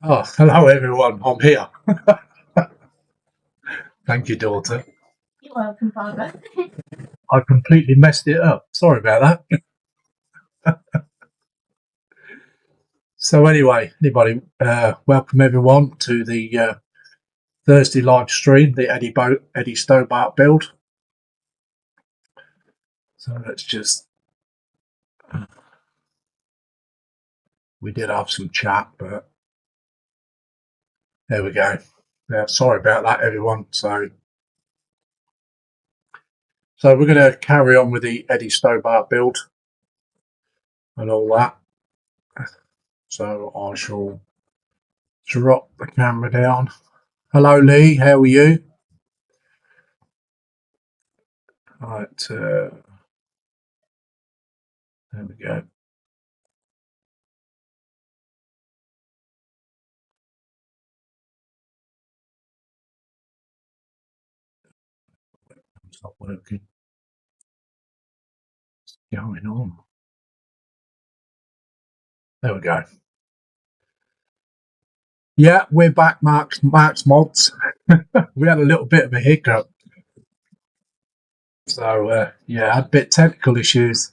Oh, hello everyone. I'm here. Thank you, daughter. You're welcome, Father. I completely messed it up. Sorry about that. So anyway, welcome everyone to the Thursday live stream, the Eddie Stobart build. So let's just. We did have some chat, but there we go. Yeah, sorry about that, everyone. So we're going to carry on with the Eddie Stobart build and all that. So I shall drop the camera down. Hello, Lee. How are you? Right. There we go. It's not working. What's going on? There we go. Yeah, we're back, Mark's Mods. We had a little bit of a hiccup. So, yeah, had a bit of technical issues.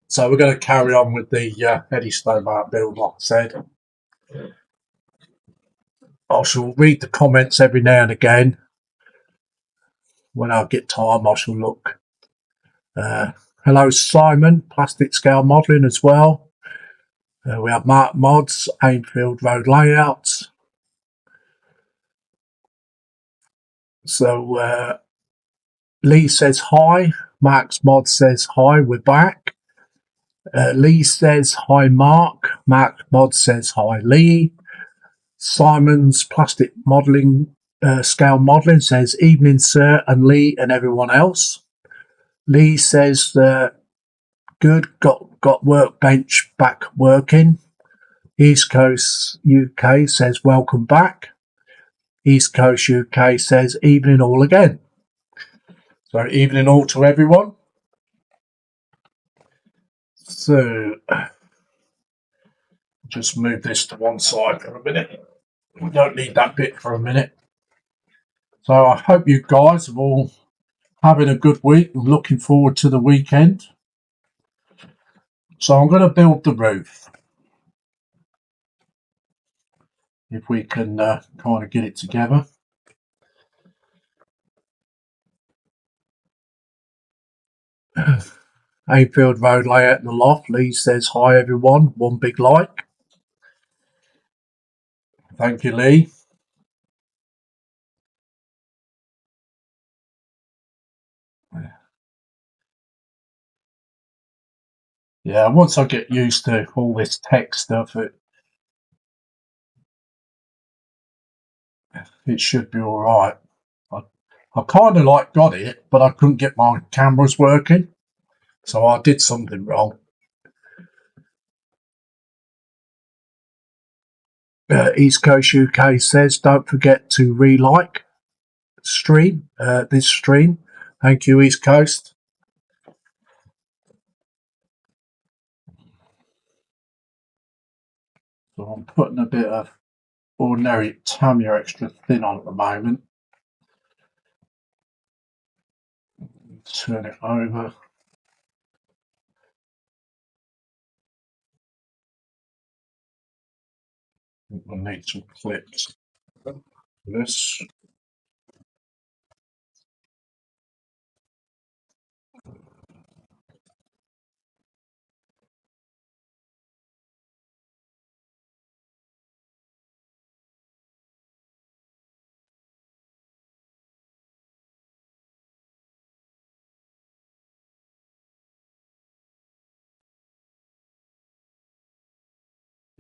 So we're going to carry on with the Eddie Stobart build, like I said. I shall read the comments every now and again. When I get time, I shall look. Hello, Simon, Plastic Scale Modelling as well. We have Mark Mods, Ainfield Road Layouts. So Lee says hi. Mark's Mod says hi, we're back. Lee says hi, Mark. Mark Mod says hi, Lee. Simon's Plastic Modelling, Scale Modelling says evening, sir, and Lee and everyone else. Lee says good, got workbench back working. East Coast UK says welcome back. East Coast UK says evening all again. So evening all to everyone. So just move this to one side for a minute. We don't need that bit for a minute. So I hope you guys are all having a good week and looking forward to the weekend. So I'm going to build the roof. If we can kind of get it together. Hayfield Road layout in the loft. Lee says hi everyone. One big like. Thank you, Lee. Yeah, once I get used to all this tech stuff, it should be all right. I kind of got it, but I couldn't get my cameras working, so I did something wrong. East Coast UK says don't forget to re-like stream this stream. Thank you, East Coast. So I'm putting a bit of ordinary Tamiya extra thin on at the moment. Turn it over. We'll need some clips. This.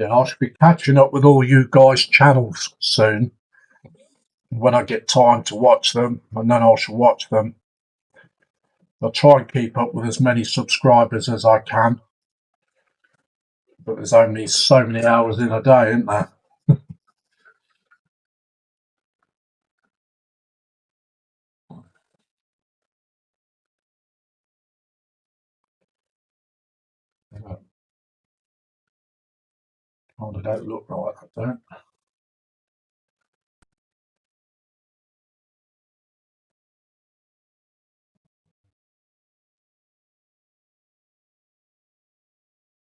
Yeah, I should be catching up with all you guys' channels soon when I get time to watch them, and then I shall watch them. I'll try and keep up with as many subscribers as I can, but there's only so many hours in a day, isn't there? Oh, they don't look right, I don't.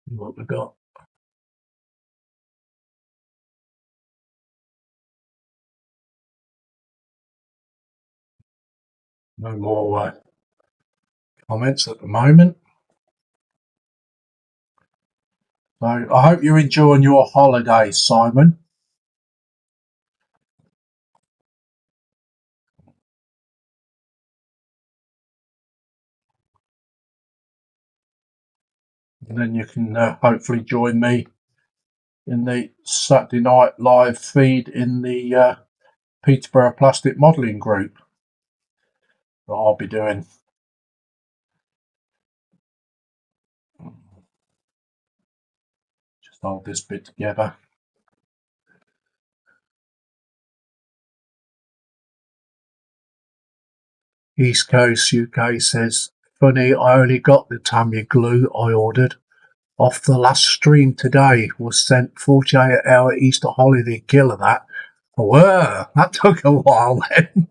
What we got? No more comments at the moment. So I hope you're enjoying your holiday, Simon. And then you can hopefully join me in the Saturday night live feed in the Peterborough Plastic Modelling Group that I'll be doing. Just hold this bit together. East Coast UK says, funny, I only got the Tamiya glue I ordered off the last stream today. Was sent 48-hour Easter holiday killer that. Whoa, that took a while then.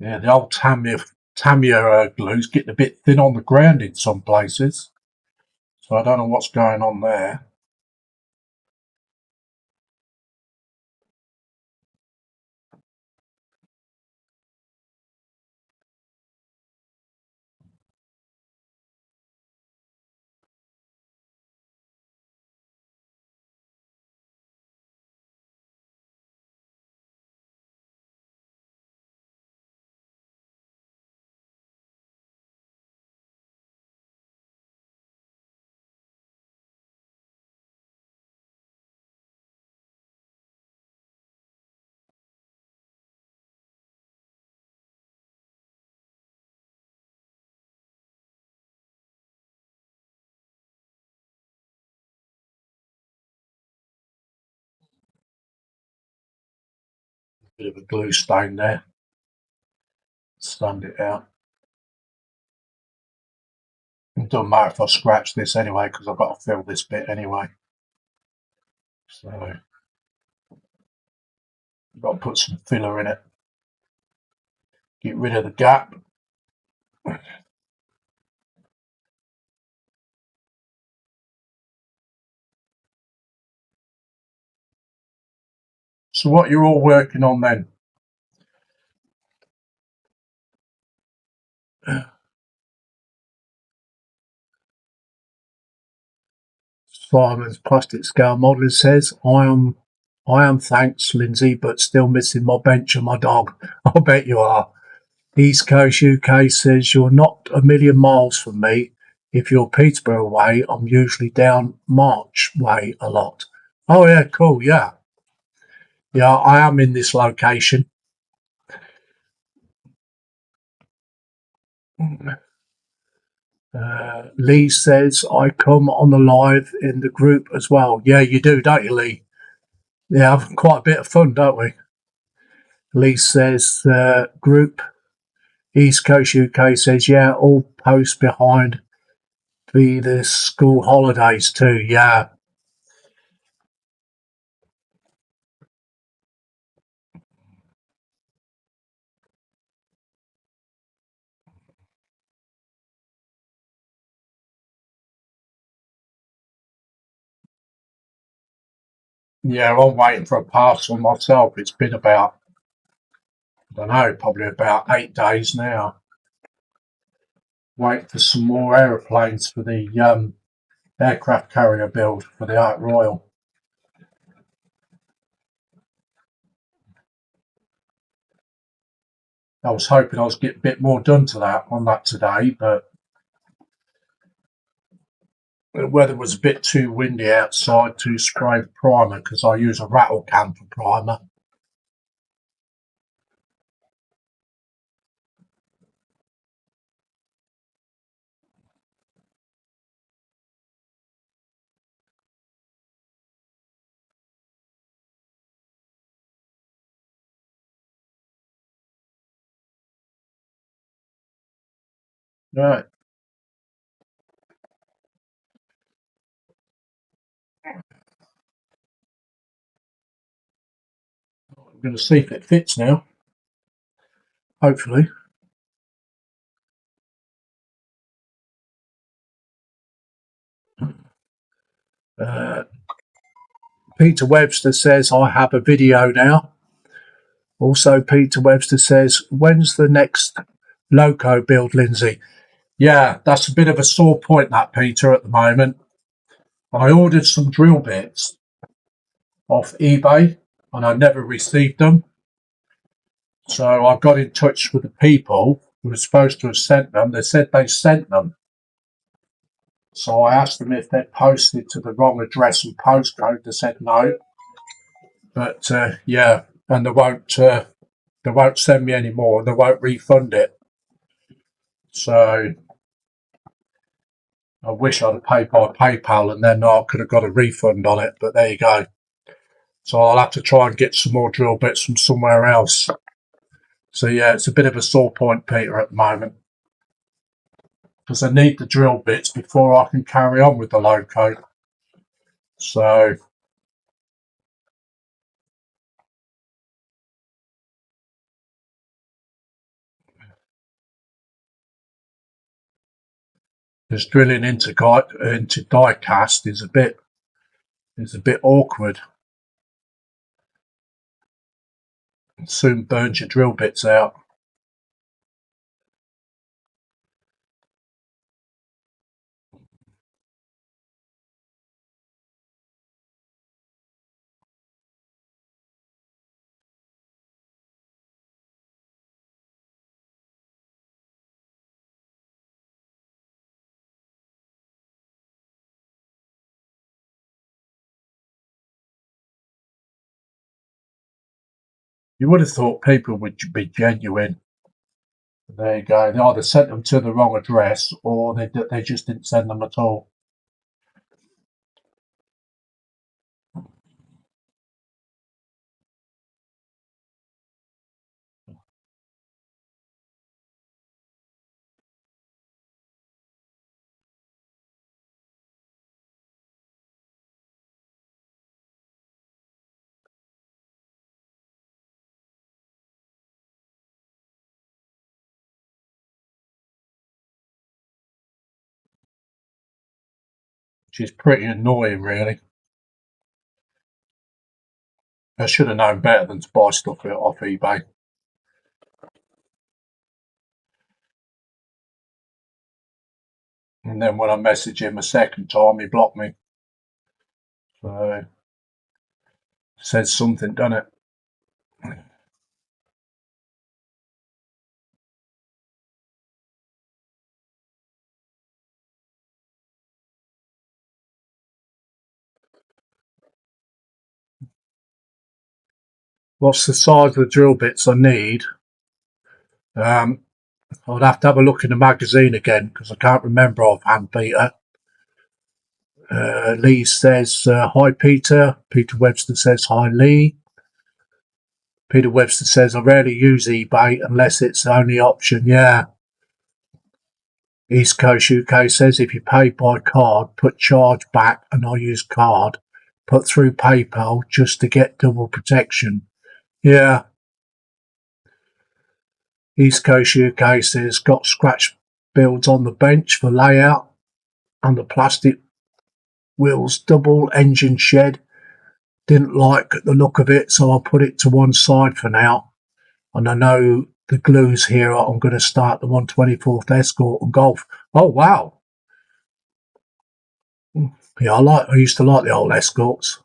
Yeah, the old Tamiya glue's getting a bit thin on the ground in some places. So I don't know what's going on there. Bit of a glue stain there. Stand it out. It doesn't matter if I scratch this anyway, because I've got to fill this bit anyway. So I've got to put some filler in it. Get rid of the gap. So what you're all working on then? Simon's Plastic Scale Modelling says, I am thanks, Lindsay, but still missing my bench and my dog. I bet you are. East Coast UK says, you're not a million miles from me. If you're Peterborough way, I'm usually down March way a lot. Oh yeah, cool, yeah. Yeah, I am in this location. Lee says, I come on the live in the group as well. Yeah, you do, don't you, Lee? Yeah, have quite a bit of fun, don't we? Lee says, group East Coast UK says, yeah, all posts behind the school holidays too. Yeah. Yeah, I'm waiting for a parcel myself. It's been about, I don't know, probably about 8 days now. Waiting for some more aeroplanes for the aircraft carrier build for the Ark Royal. I was hoping I was getting a bit more done on that today, but the weather was a bit too windy outside to spray primer because I use a rattle can for primer. Right. I'm going to see if it fits now. Hopefully. Uh, Peter Webster says, I have a video now. Also, Peter Webster says, when's the next loco build, Lindsay? Yeah, that's a bit of a sore point, that, Peter, at the moment. I ordered some drill bits off eBay and I never received them. So I got in touch with the people who were supposed to have sent them. They said they sent them. So I asked them if they'd posted to the wrong address and postcode. They said no. But yeah, and they won't send me any more. They won't refund it. So I wish I'd have paid by PayPal and then I could have got a refund on it. But there you go. So I'll have to try and get some more drill bits from somewhere else. So yeah, it's a bit of a sore point, Peter, at the moment, because I need the drill bits before I can carry on with the loco. So just drilling into die cast is a bit awkward. It soon burns your drill bits out. You would have thought people would be genuine. There you go. They either sent them to the wrong address or they just didn't send them at all. Which is pretty annoying, really. I should have known better than to buy stuff off eBay. And then when I message him a second time, he blocked me. So says something, doesn't it? What's the size of the drill bits I need? I'd have to have a look in the magazine again because I can't remember offhand, Peter. Lee says, hi, Peter. Peter Webster says, hi, Lee. Peter Webster says, I rarely use eBay unless it's the only option. Yeah. East Coast UK says, if you pay by card, put charge back and I use card. Put through PayPal just to get double protection. Yeah. East Coast UK says, got scratch builds on the bench for layout and the plastic wheels double engine shed. Didn't like the look of it, so I'll put it to one side for now. And I know the glues here, I'm going to start the 124th Escort and Golf. Oh, wow. Yeah, I used to like the old Escorts.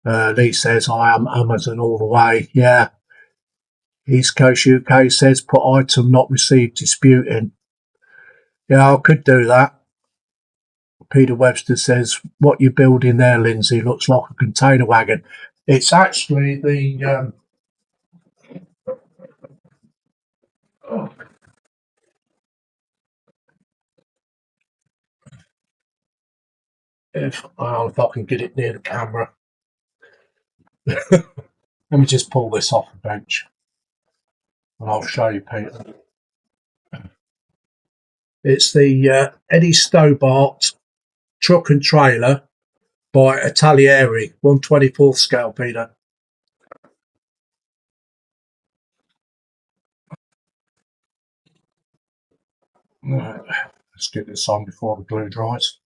Lee says, I am Amazon all the way. Yeah. East Coast UK says, put item not received disputing. Yeah, I could do that. Peter Webster says, what you're building there, Lindsay, looks like a container wagon. It's actually the If I can get it near the camera. Let me just pull this off the bench and I'll show you, Peter. It's the Eddie Stobart truck and trailer by Italieri, 1/24 scale, Peter. Let's get this on before the glue dries.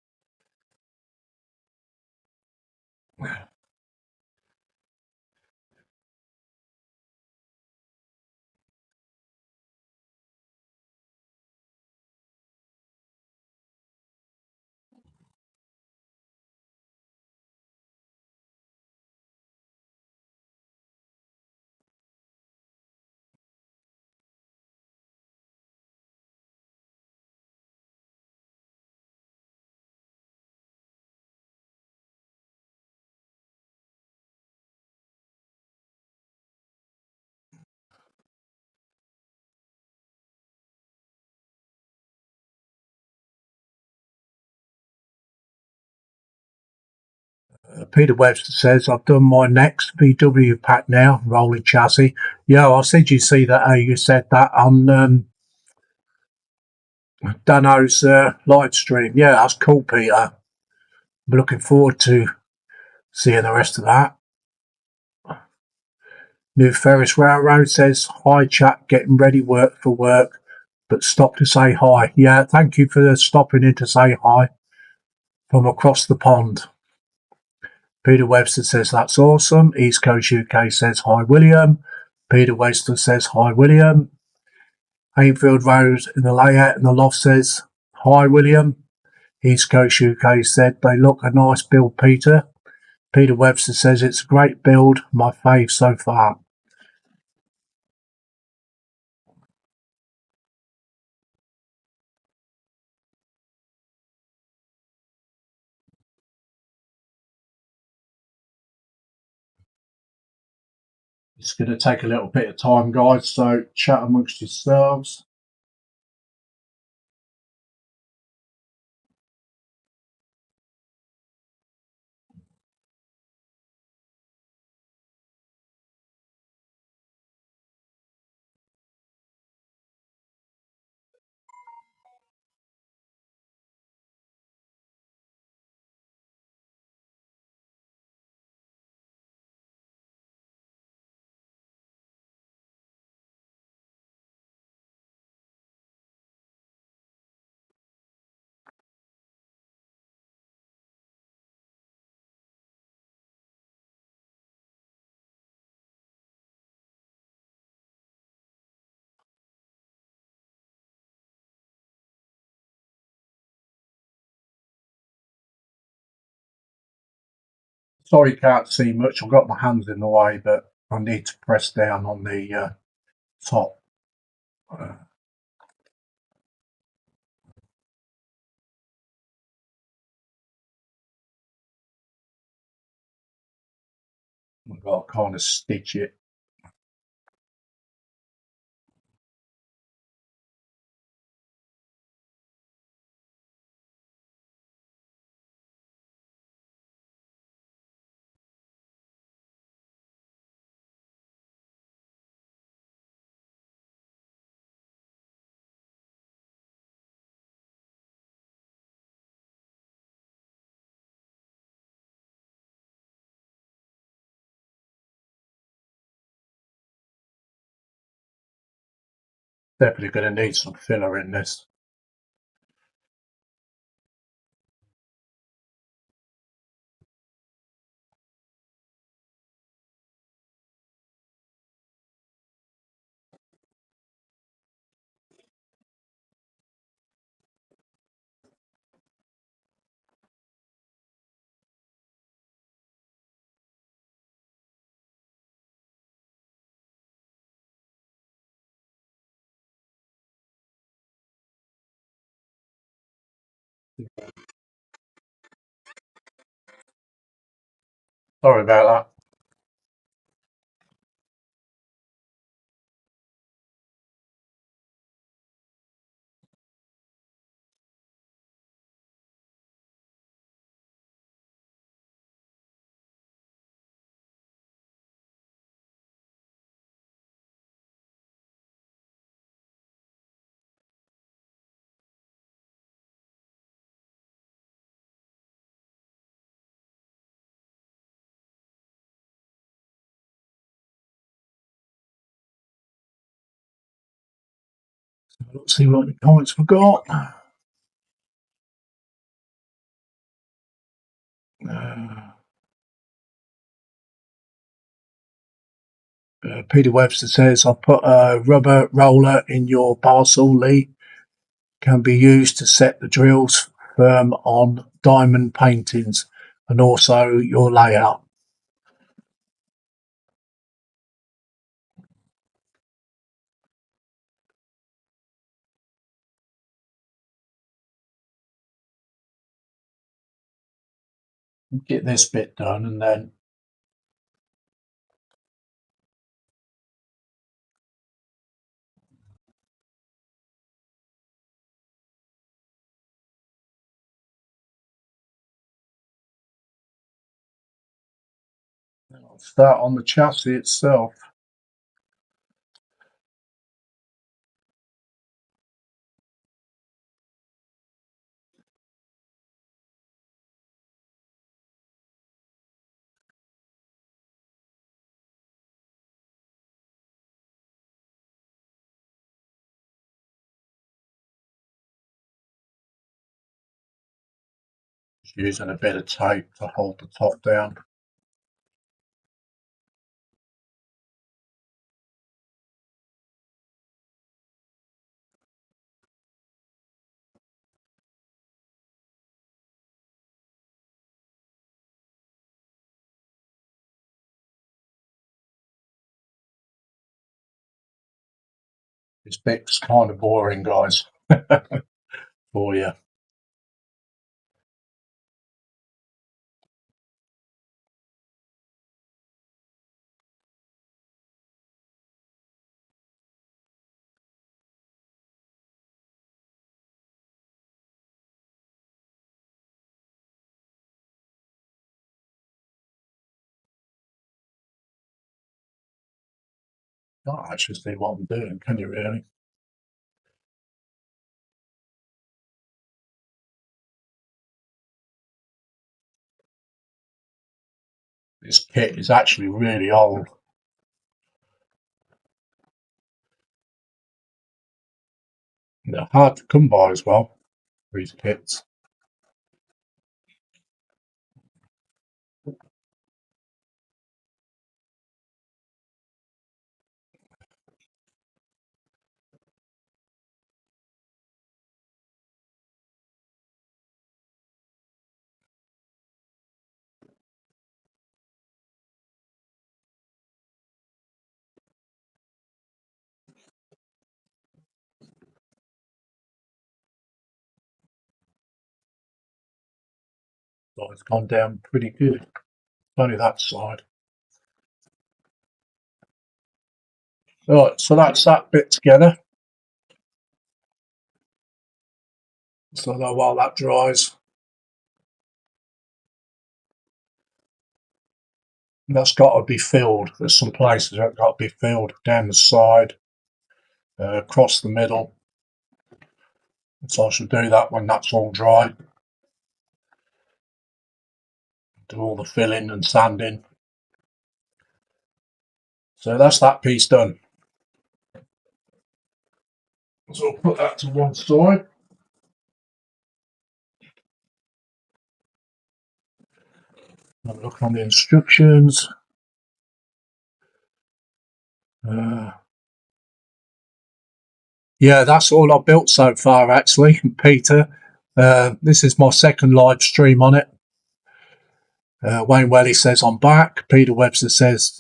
Peter Webster says, I've done my next VW pack now, rolling chassis. Yeah, I said you see that. You said that on Dano's live stream. Yeah, that's cool, Peter. I'm looking forward to seeing the rest of that. New Ferris Railroad says, hi, chat, getting ready for work, but stop to say hi. Yeah, thank you for stopping in to say hi from across the pond. Peter Webster says, that's awesome. East Coast UK says, hi, William. Peter Webster says, hi, William. Hainfield Road in the layout in the loft says, hi, William. East Coast UK said, they look a nice build, Peter. Peter Webster says, it's a great build, my fave so far. It's going to take a little bit of time, guys, so chat amongst yourselves. Sorry, can't see much. I've got my hands in the way, but I need to press down on the top. I've got to kind of stitch it. Definitely going to need some filler in this. Sorry about that. So let's see what the comments we've got. Peter Webster says, I put a rubber roller in your parcel, Lee. Can be used to set the drills firm on diamond paintings and also your layout. Get this bit done and then I'll start on the chassis itself. Just using a bit of tape to hold the top down. This bit's kind of boring, guys, for you. Can't actually see what I'm doing, can you really? This kit is actually really old. They're hard to come by as well, these kits. So it's gone down pretty good. Only that side. Right, so that's that bit together. So that while that dries, that's got to be filled. There's some places that got to be filled down the side, across the middle. So I should do that when that's all dry. Do all the filling and sanding. So that's that piece done. So I'll put that to one side. Have a look on the instructions. Yeah, that's all I've built so far, actually, Peter. This is my second live stream on it. Wayne Welly says I'm back. Peter Webster says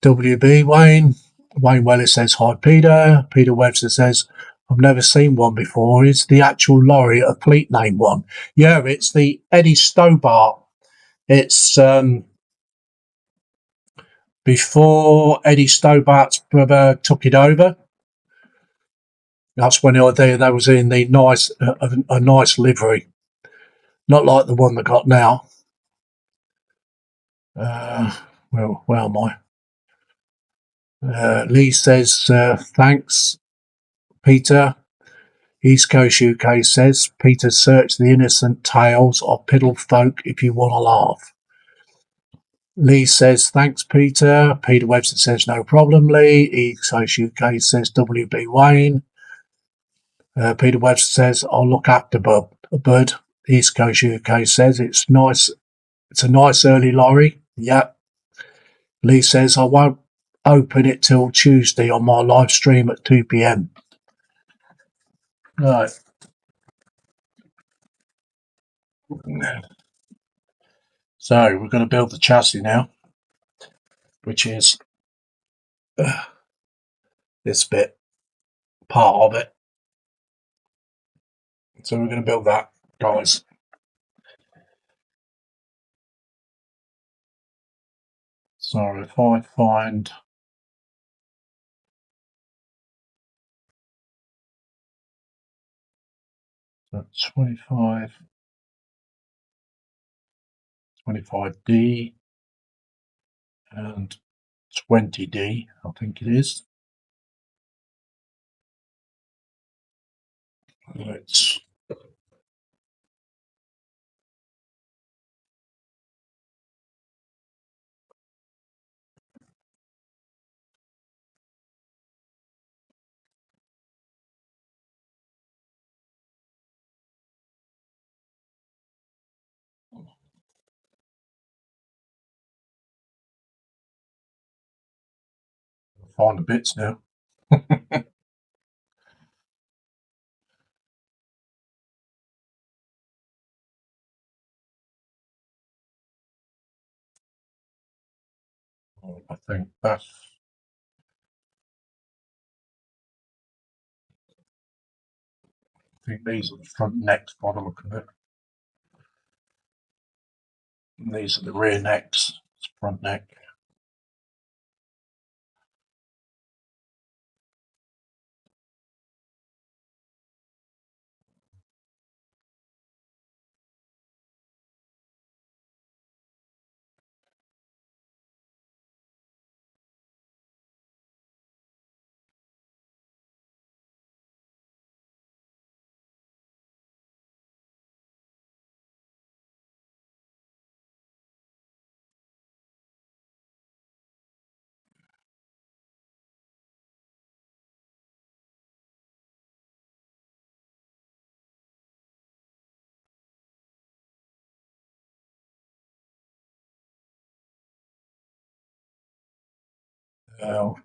WB Wayne. Wayne Welly says hi, Peter. Peter Webster says I've never seen one before. Is the actual lorry a fleet name one? Yeah, it's the Eddie Stobart. It's before Eddie Stobart's brother took it over. That's when they was in the nice a nice livery, not like the one they got now. Where am I? Lee says thanks, Peter. East Coast UK says Peter, search the innocent tales of piddle folk if you want to laugh. Lee says thanks, Peter. Peter Webster says no problem, Lee. East Coast UK says WB Wayne. Peter Webster says, I'll look after Bud. East Coast UK says, it's nice. It's a nice early lorry. Yep. Lee says, I won't open it till Tuesday on my live stream at 2 p.m. Right. So we're going to build the chassis now, which is this bit, part of it. So we're going to build that, guys. So if I find that 25D and 20D, I think it is. Let's find the bits now. I think that's. I think these are the front necks by the look of it. And these are the rear necks. It's front neck.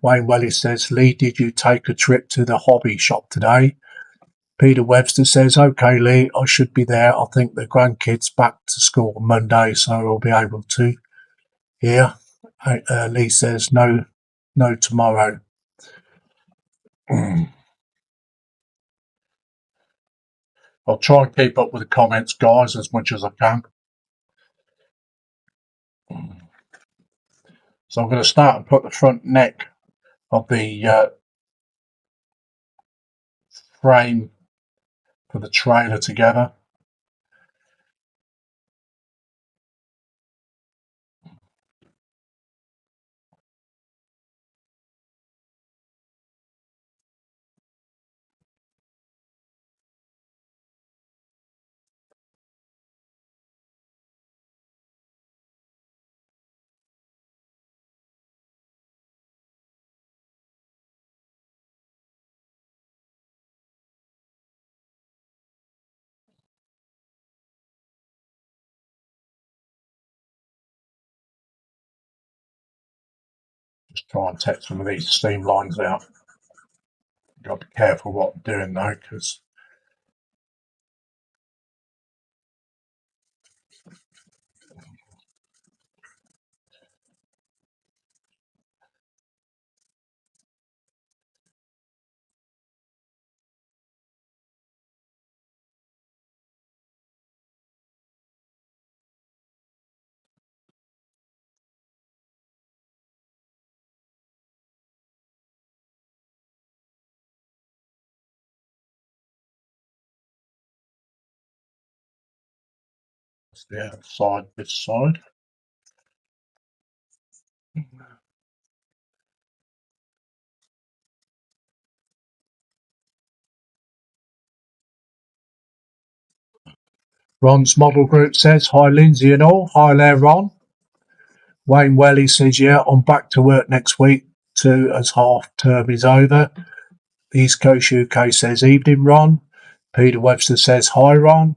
Wayne Welly says, Lee, did you take a trip to the hobby shop today? Peter Webster says, okay, Lee, I should be there. I think the grandkids back to school on Monday, so I'll be able to. Yeah. Lee says, no tomorrow. I'll try and keep up with the comments, guys, as much as I can. So I'm going to start and put the front neck of the frame for the trailer together. Just try and take some of these seam lines out. You've got to be careful what I'm doing though, because it's the outside, this side. Ron's Model Group says, hi Lindsay and all. Hi there, Ron. Wayne Welly says, yeah, I'm back to work next week too, as half term is over. East Coast UK says, evening, Ron. Peter Webster says, hi, Ron.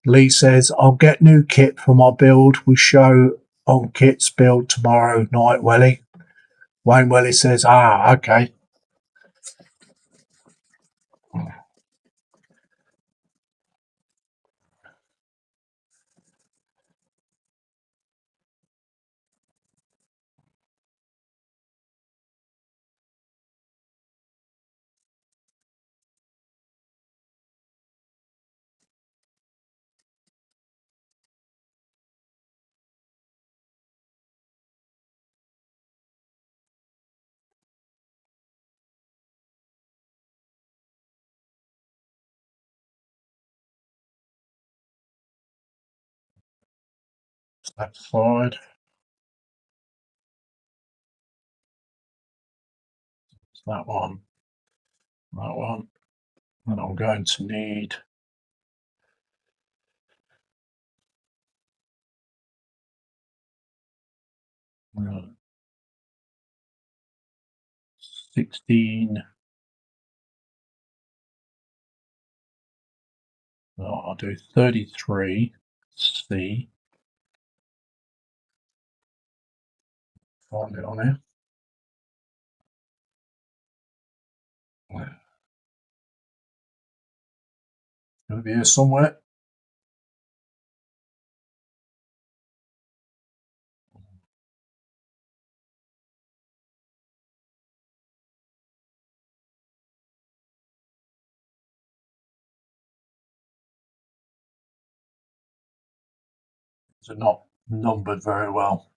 Lee says, I'll get new kit for my build. We show on kit's build tomorrow night, Welly. Wayne Welly says, okay. That side. That one. That one. And I'm going to need 16. Well, I'll do 33 C. Find it on here. It'll be here somewhere. They're not numbered very well.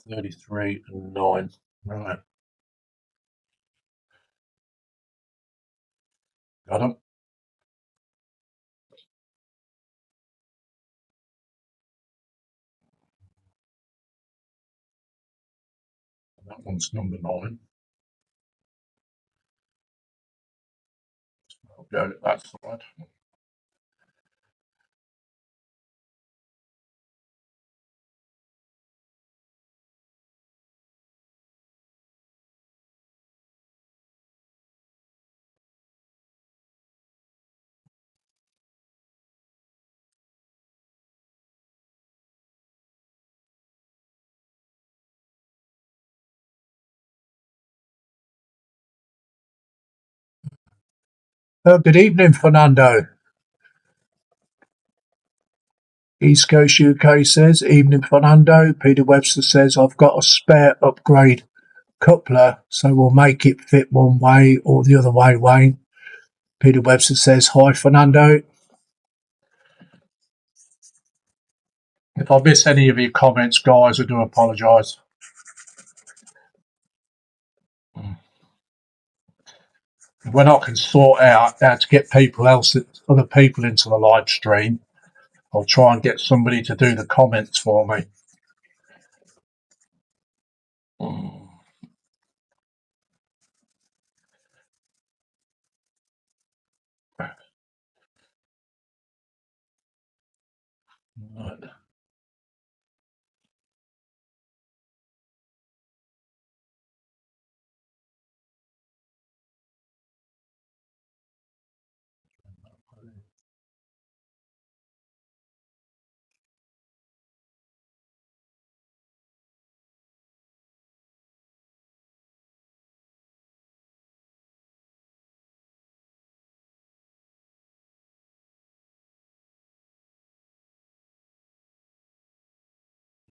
Thirty-three and 9. Right. Got them. That one's number 9. I'll go to that side. Good evening, Fernando. East Coast UK says, evening, Fernando. Peter Webster says, I've got a spare upgrade coupler, so we'll make it fit one way or the other way, Wayne. Peter Webster says, hi, Fernando. If I miss any of your comments, guys, I do apologise. When I can sort out how to get other people into the live stream, I'll try and get somebody to do the comments for me. Right.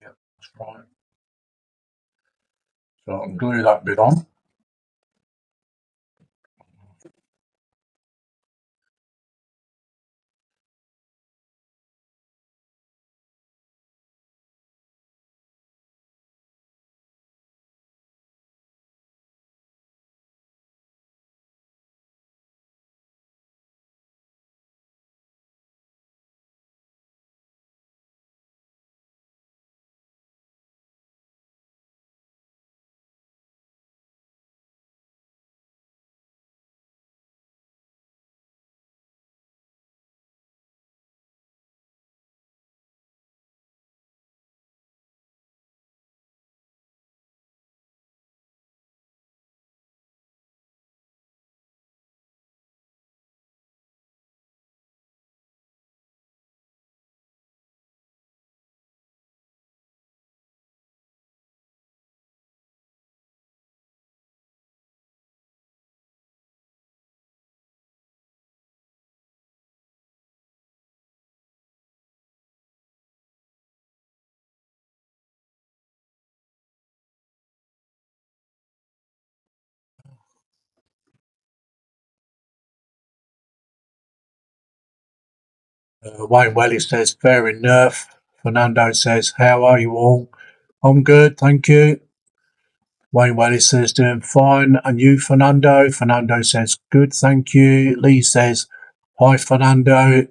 Yep, that's right. So I can glue that bit on. Wayne Welly says, fair enough. Fernando says, how are you all? I'm good, thank you. Wayne Welly says, doing fine. And you, Fernando? Fernando says, good, thank you. Lee says, hi, Fernando.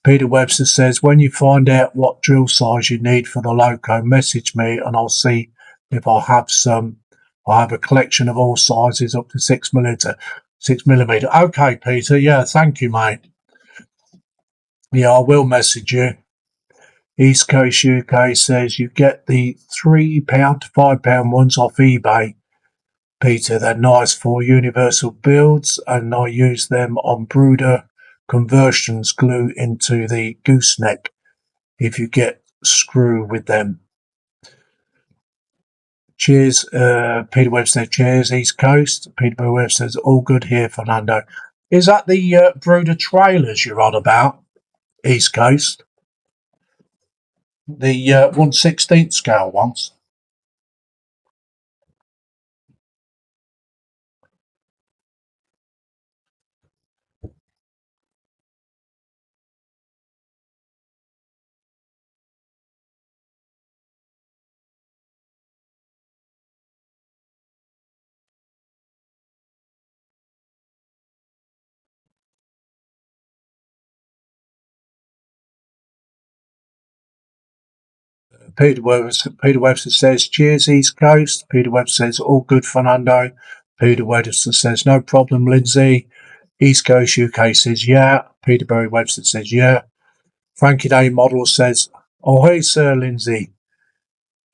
Peter Webster says, when you find out what drill size you need for the loco, message me and I'll see if I have some. I have a collection of all sizes up to 6mm. 6mm. Okay, Peter. Yeah, thank you, mate. Yeah, I will message you. East Coast UK says you get the £3 to £5 ones off eBay. Peter, they're nice for universal builds, and I use them on brooder conversions glue into the gooseneck if you get screw with them. Cheers, Peter Webb says, cheers, East Coast. Peter Webb says, all good here, Fernando. Is that the brooder trailers you're on about, East Coast? The 1/16 scale ones? Peter Webster says, cheers, East Coast. Peter Webster says, all good, Fernando. Peter Webster says, no problem, Lindsay. East Coast UK says, yeah. Peter Webster says, yeah. Frankie Day Model says, oh, hey, Sir Lindsay.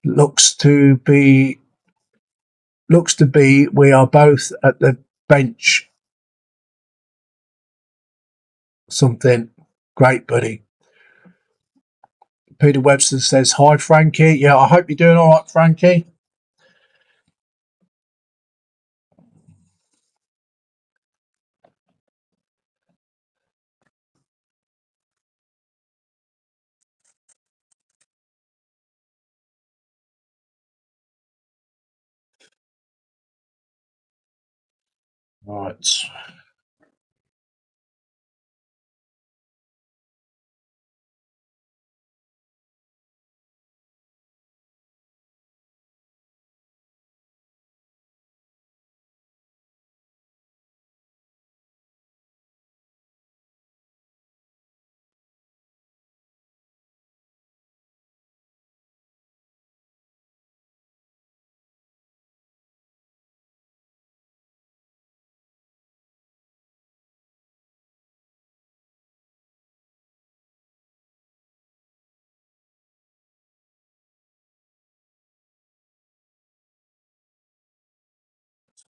Looks to be we are both at the bench. Something. Great, buddy. Peter Webster says, hi, Frankie. Yeah, I hope you're doing all right, Frankie. Right.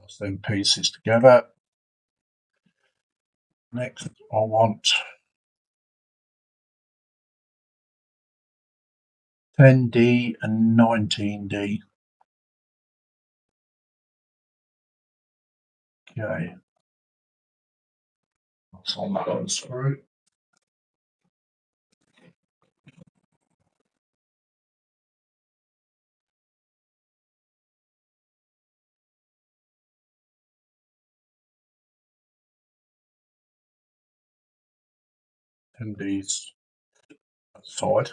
Let's then pieces together. Next, I want 10D and 19D. Okay. That's on that other screw. And these side.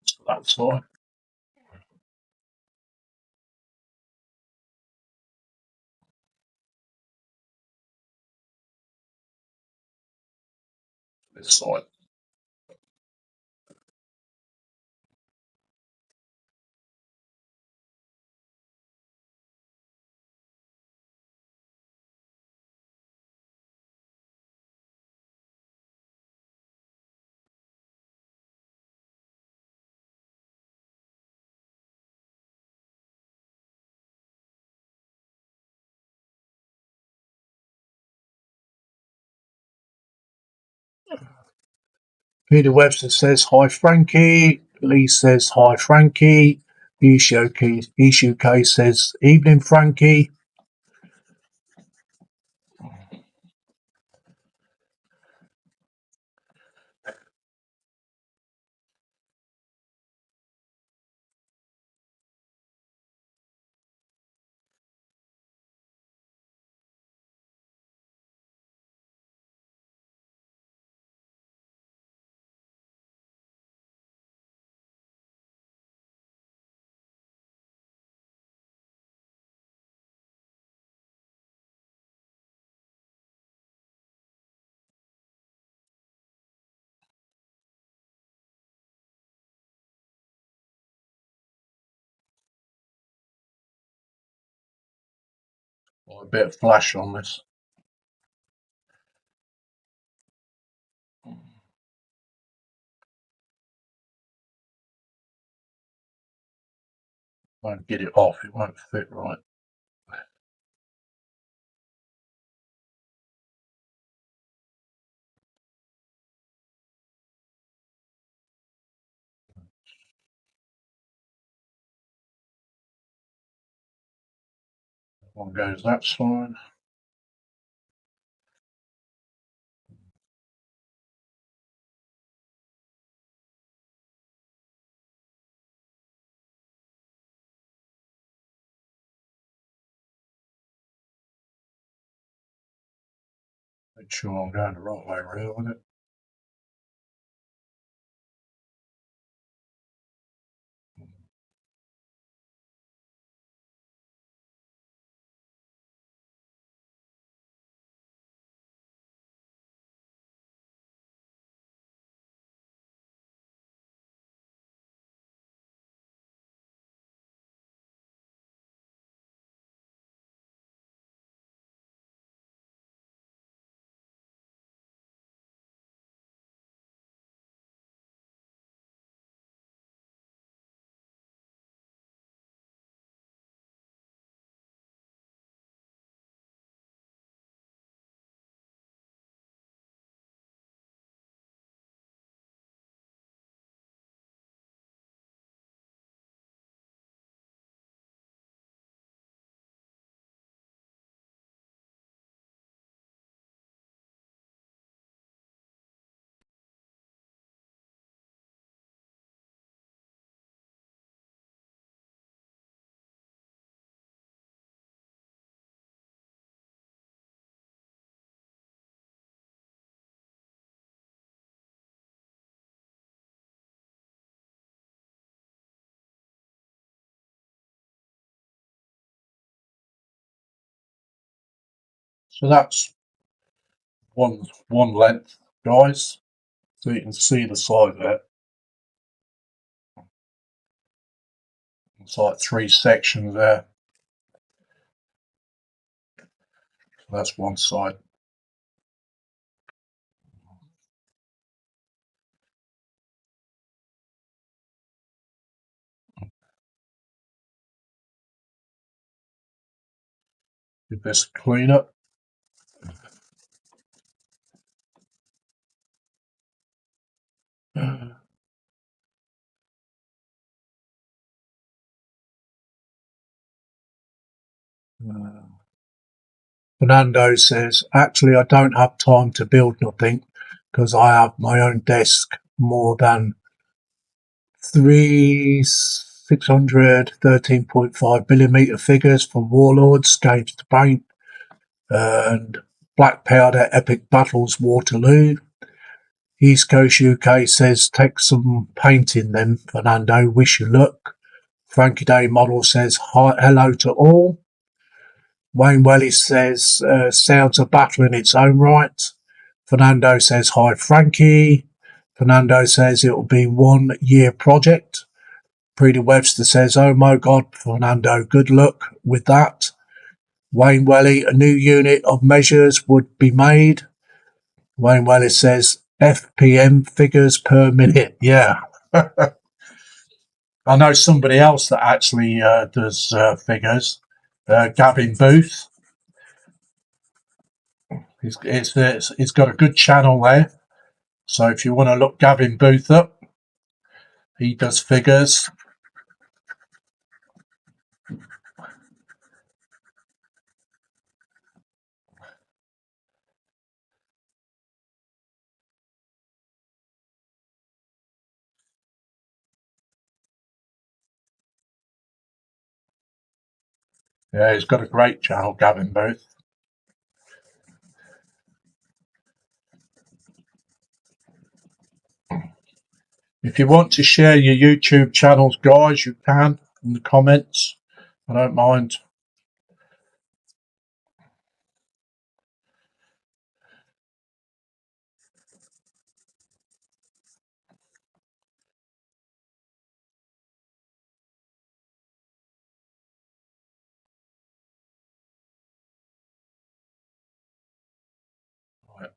So that side. This side. Peter Webster says, hi, Frankie. Lee says, hi, Frankie. Ishuke says, "Evening, Frankie." A bit of flash on this. Won't get it off, it won't fit right. One goes that side. Make sure I'm going the right way around with it. So that's one length, guys. So you can see the side of it. It's like 3 sections there. So that's one side. Give this a clean up. Fernando says, "Actually, I don't have time to build nothing because I have my own desk more than 600 13.5mm figures from Warlords, Games to Paint, and Black Powder Epic Battles Waterloo." East Coast UK says, "Take some painting then, Fernando. Wish you luck." Frankie Day Model says, "Hi, hello to all." Wayne Wellis says, "Sounds a battle in its own right." Fernando says, "Hi, Frankie." Fernando says, "It'll be 1 year project." Preda Webster says, "Oh my God, Fernando, good luck with that." Wayne Welly, "A new unit of measures would be made." Wayne Wellis says, "FPM figures per minute." Yeah. I know somebody else that actually does figures. Gavin Booth. He's got a good channel there. So if you want to look Gavin Booth up, he does figures. Yeah, he's got a great channel, Gavin Booth. If you want to share your YouTube channels, guys, you can in the comments. I don't mind. Right.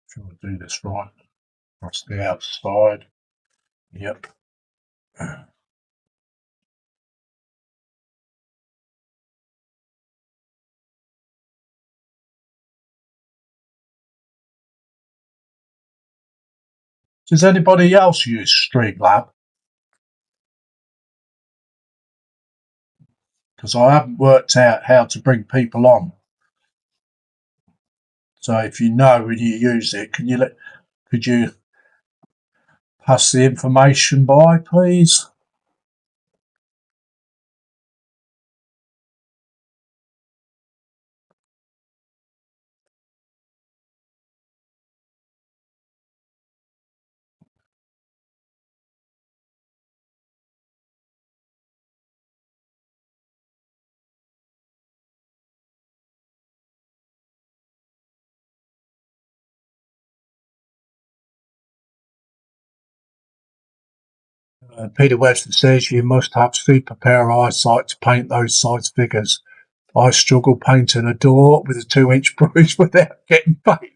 Shall we do this right? That's the outside. Yep. Does anybody else use Streamlab? Because I haven't worked out how to bring people on. So if you know when you use it, could you pass the information by, please? Peter Webster says you must have super pair of eyesight to paint those size figures. I struggle painting a door with a 2-inch brush without getting paint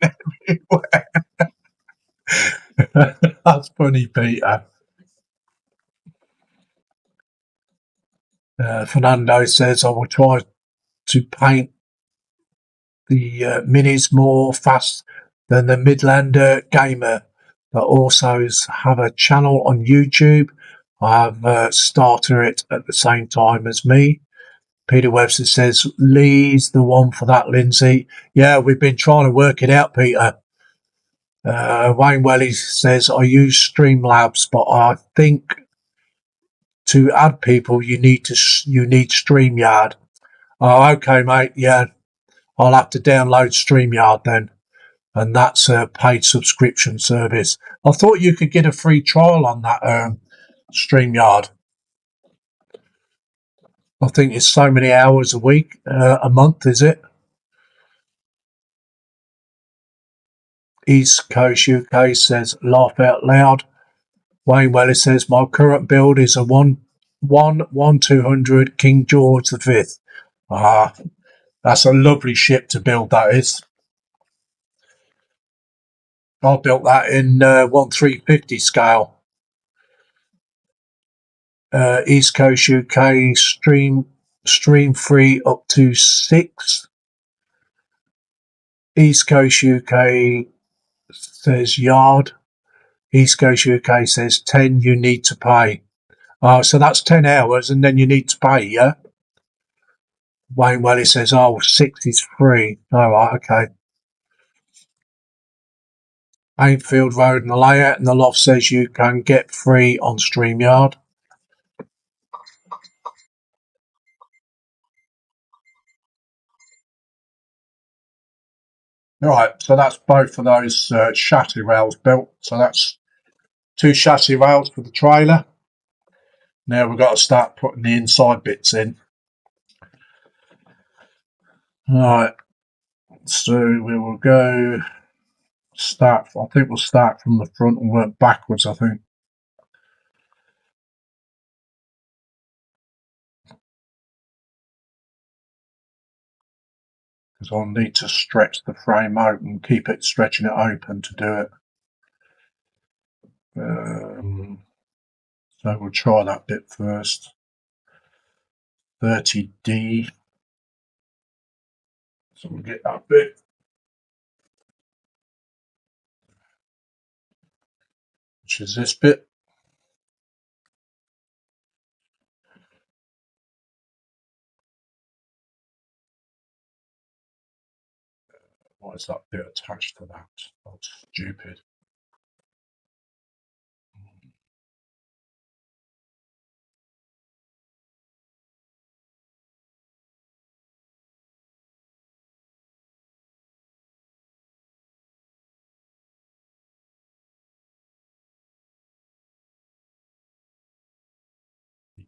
everywhere. That's funny, Peter. Fernando says I will try to paint the minis more fast than the Midlander Gamer that also have a channel on YouTube. I have started it at the same time as me. Peter Webster says Lee's the one for that, Lindsay. Yeah, we've been trying to work it out, Peter. Wayne Welly says I use Streamlabs, but I think to add people you need StreamYard. Oh, okay, mate. Yeah, I'll have to download StreamYard then, and that's a paid subscription service. I thought you could get a free trial on that StreamYard. I think it's so many hours a week, a month, is it? East Coast UK says laugh out loud. Wayne Welly says my current build is a 1-200 King George V. Ah, that's a lovely ship to build. That is. I built that in 1/350 scale. East Coast UK stream 3 up to 6. East Coast UK says yard. East Coast UK says 10 you need to pay. So that's 10 hours and then you need to pay, yeah? Wayne Welly says, 6 is free. All right, okay. Ainfield Road and the layout and the loft says you can get free on StreamYard. All right, so that's both of those chassis rails built. So that's 2 chassis rails for the trailer. Now we've got to start putting the inside bits in. All right, so we will go start. I think we'll start from the front and work backwards, I think. Because I'll need to stretch the frame open, keep it stretching it open to do it. So we'll try that bit first. 30D. So we'll get that bit. Which is this bit. Why is that bit attached to that? That's stupid.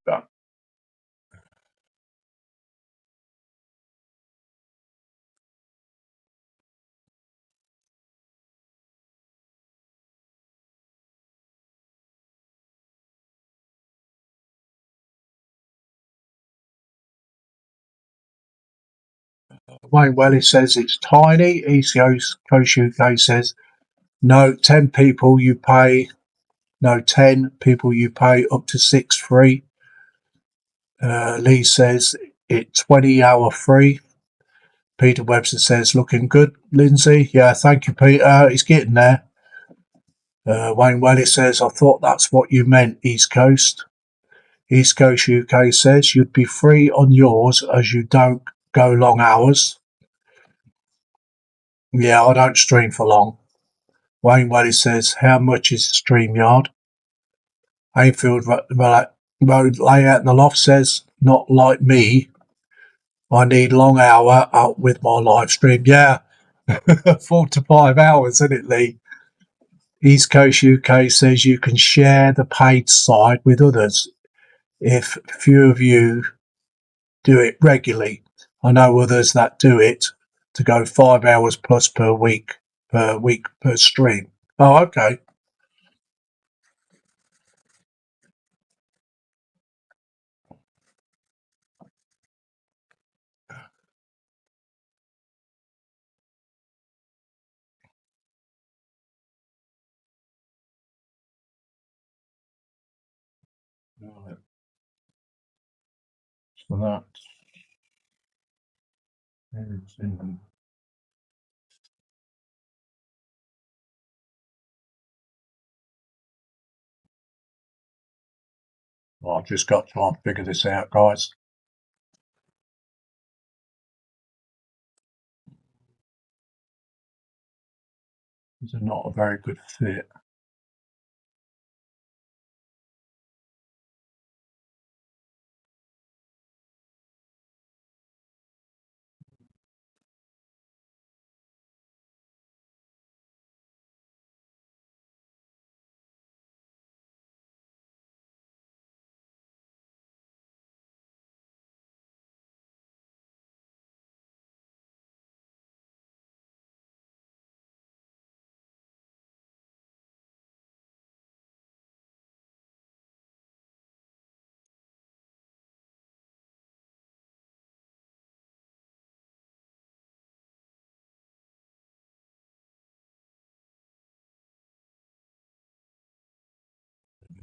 But Wayne Welly says it's tiny. East Coast UK says no, 10 people you pay. No, 10 people you pay up to 6 free. Lee says it 20-hour free. Peter Webster says looking good, Lindsay. Yeah, thank you, Peter. It's getting there. Wayne Welly says I thought that's what you meant, East Coast. East Coast UK says you'd be free on yours as you don't go long hours. Yeah, I don't stream for long. Wayne Welly says, how much is StreamYard? Ainfield Road Layout in the Loft says, not like me. I need long hour up with my live stream. Yeah, 4 to 5 hours, isn't it, Lee? East Coast UK says you can share the paid side with others if few of you do it regularly. I know others that do it to go 5 hours plus per week per stream. Oh, okay. Right. So that is in. Well, I've just got to try and figure this out, guys. These are not a very good fit.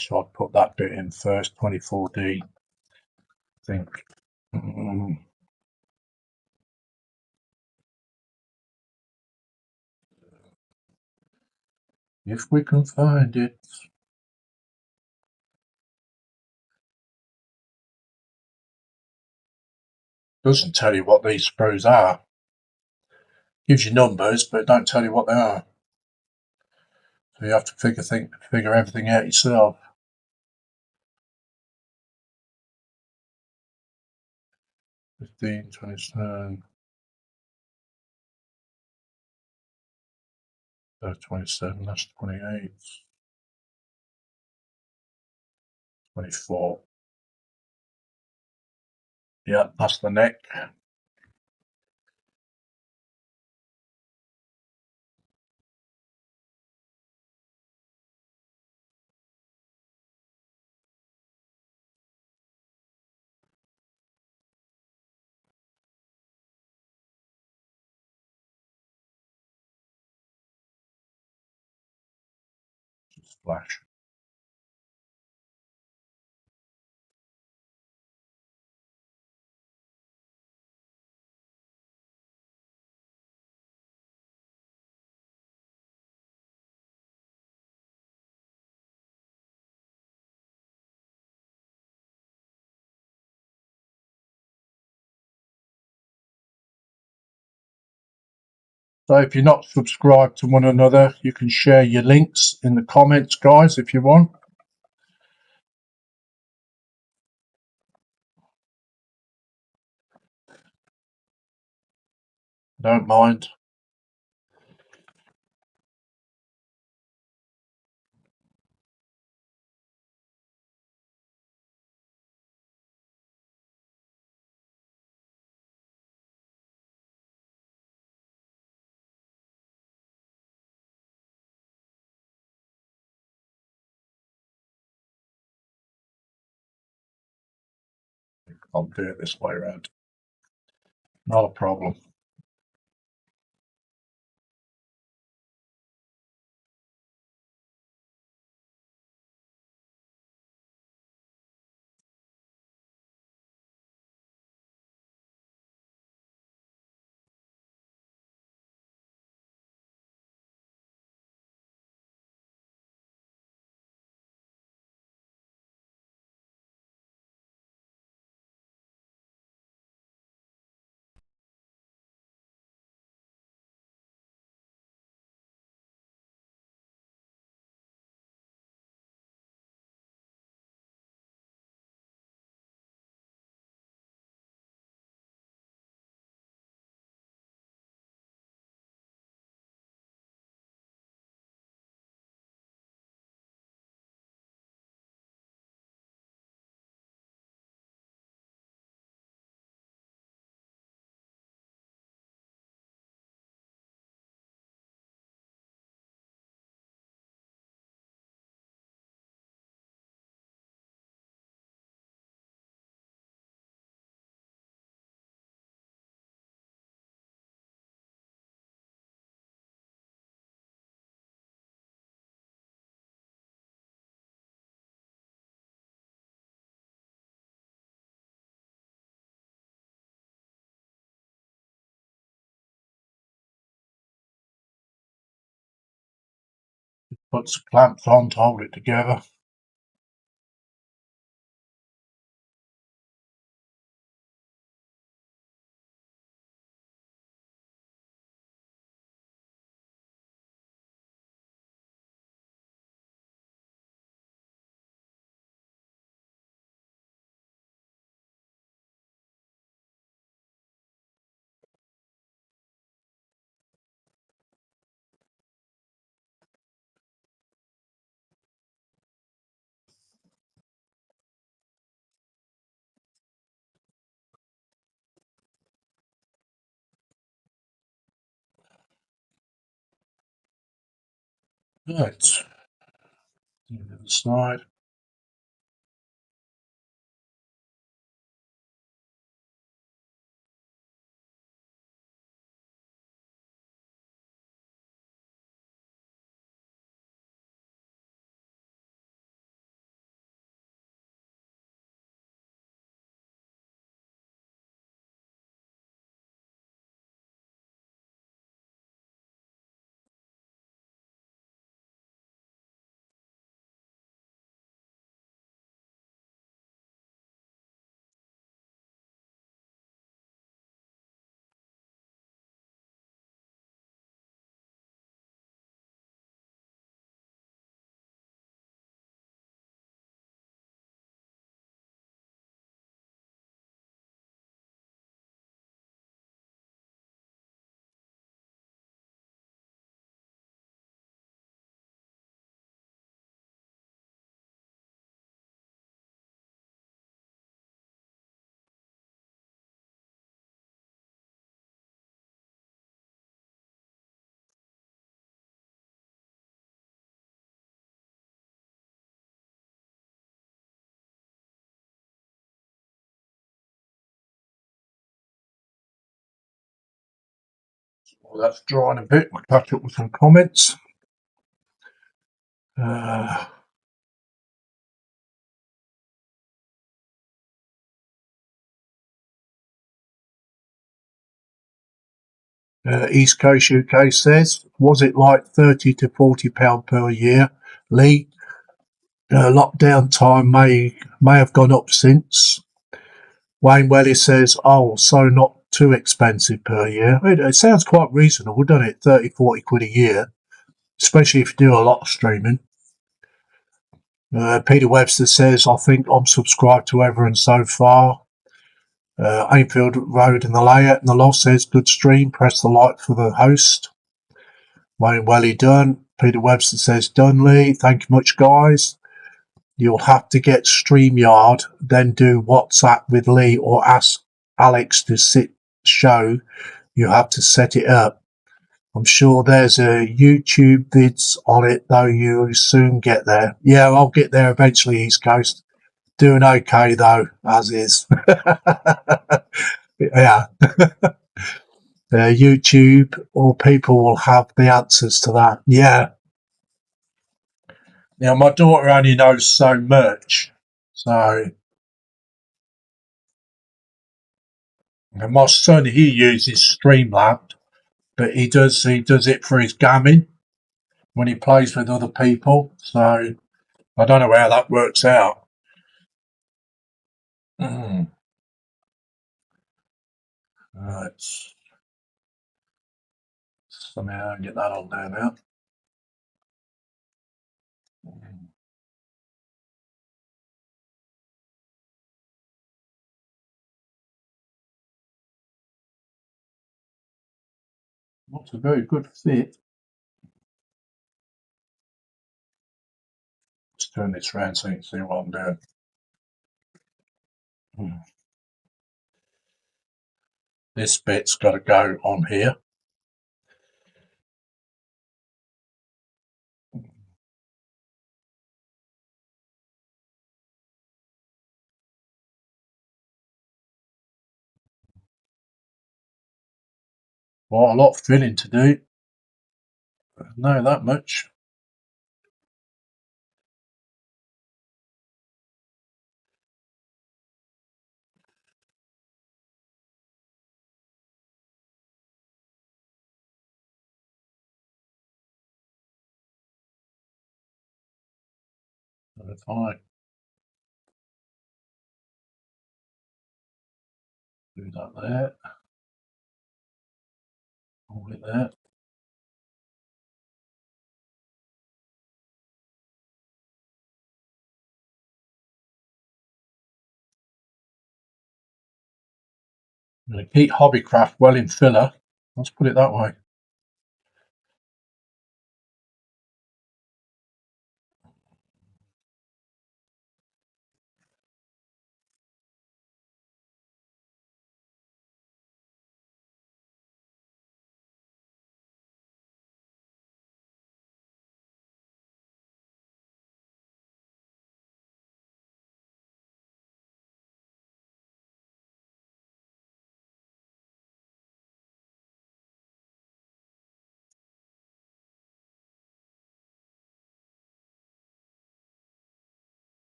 So I'd put that bit in first, 24D, I think. If we can find it. Doesn't tell you what these screws are. Gives you numbers, but don't tell you what they are. So you have to figure everything out yourself. 15, 27, 27, that's 28, 24. Yeah, that's the neck. Just flash. So if you're not subscribed to one another, you can share your links in the comments, guys, if you want. Don't mind. I'll do it this way around. Not a problem. Put some clamps on to hold it together. Right. The other side. Well, that's drying a bit. We'll catch up with some comments. East Coast UK says, was it like £30 to £40 per year, Lee? Lockdown time may have gone up since. Wayne Welly says, oh, so not too expensive per year. It sounds quite reasonable, doesn't it? 30, 40 quid a year, especially if you do a lot of streaming. Peter Webster says, I think I'm subscribed to everyone so far. Ainfield Road and the Layout and the Loft says, good stream, press the like for the host. Wayne Welly done. Peter Webster says, done Lee, thank you much guys. You'll have to get StreamYard, then do WhatsApp with Lee or ask Alex to show you have to set it up. I'm sure there's a YouTube vids on it, though you'll soon get there. Yeah, I'll get there eventually, East Coast. Doing okay, though, as is. Yeah. YouTube or people will have the answers to that. Yeah. Now, my daughter only knows so much. So, and my son, he uses Streamlabs, but he does it for his gamming when he plays with other people. So, I don't know how that works out. Right. Somehow get that on there now. Not a very good fit. Let's turn this around so you can see what I'm doing. This bit's got to go on here. Quite a lot of filling to do. Know that much. If I do that there, hold it there. I'm going to keep Hobbycraft well in filler. Let's put it that way.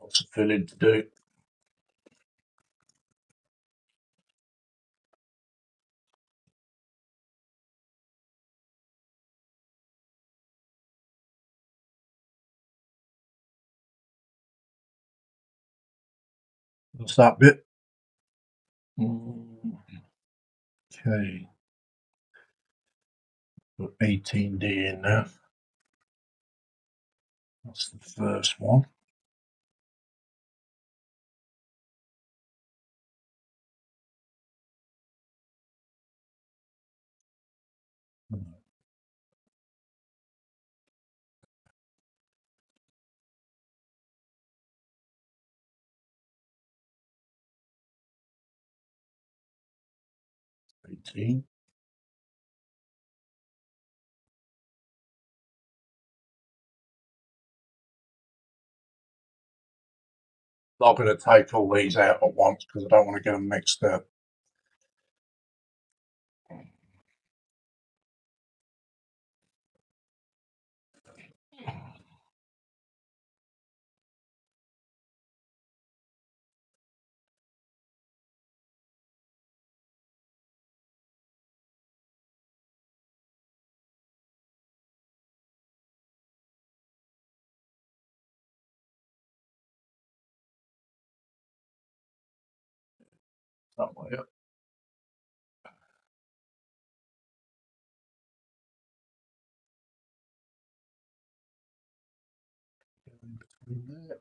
Lots of filling to do. That's that bit. Okay. Put 18D in there. That's the first one. $18. Not going to take all these out at once because I don't want to get them mixed up. That way up. In between there.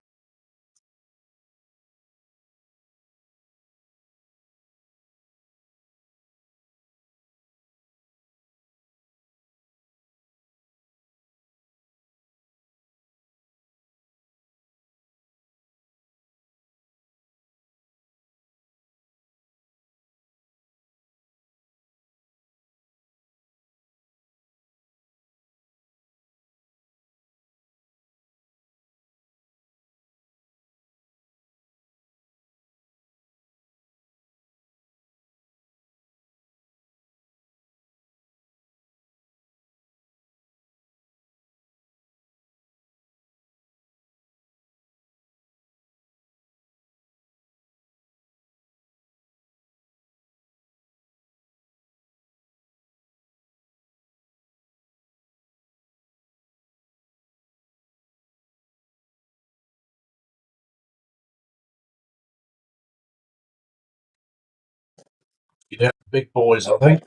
Yeah, big boys, I think.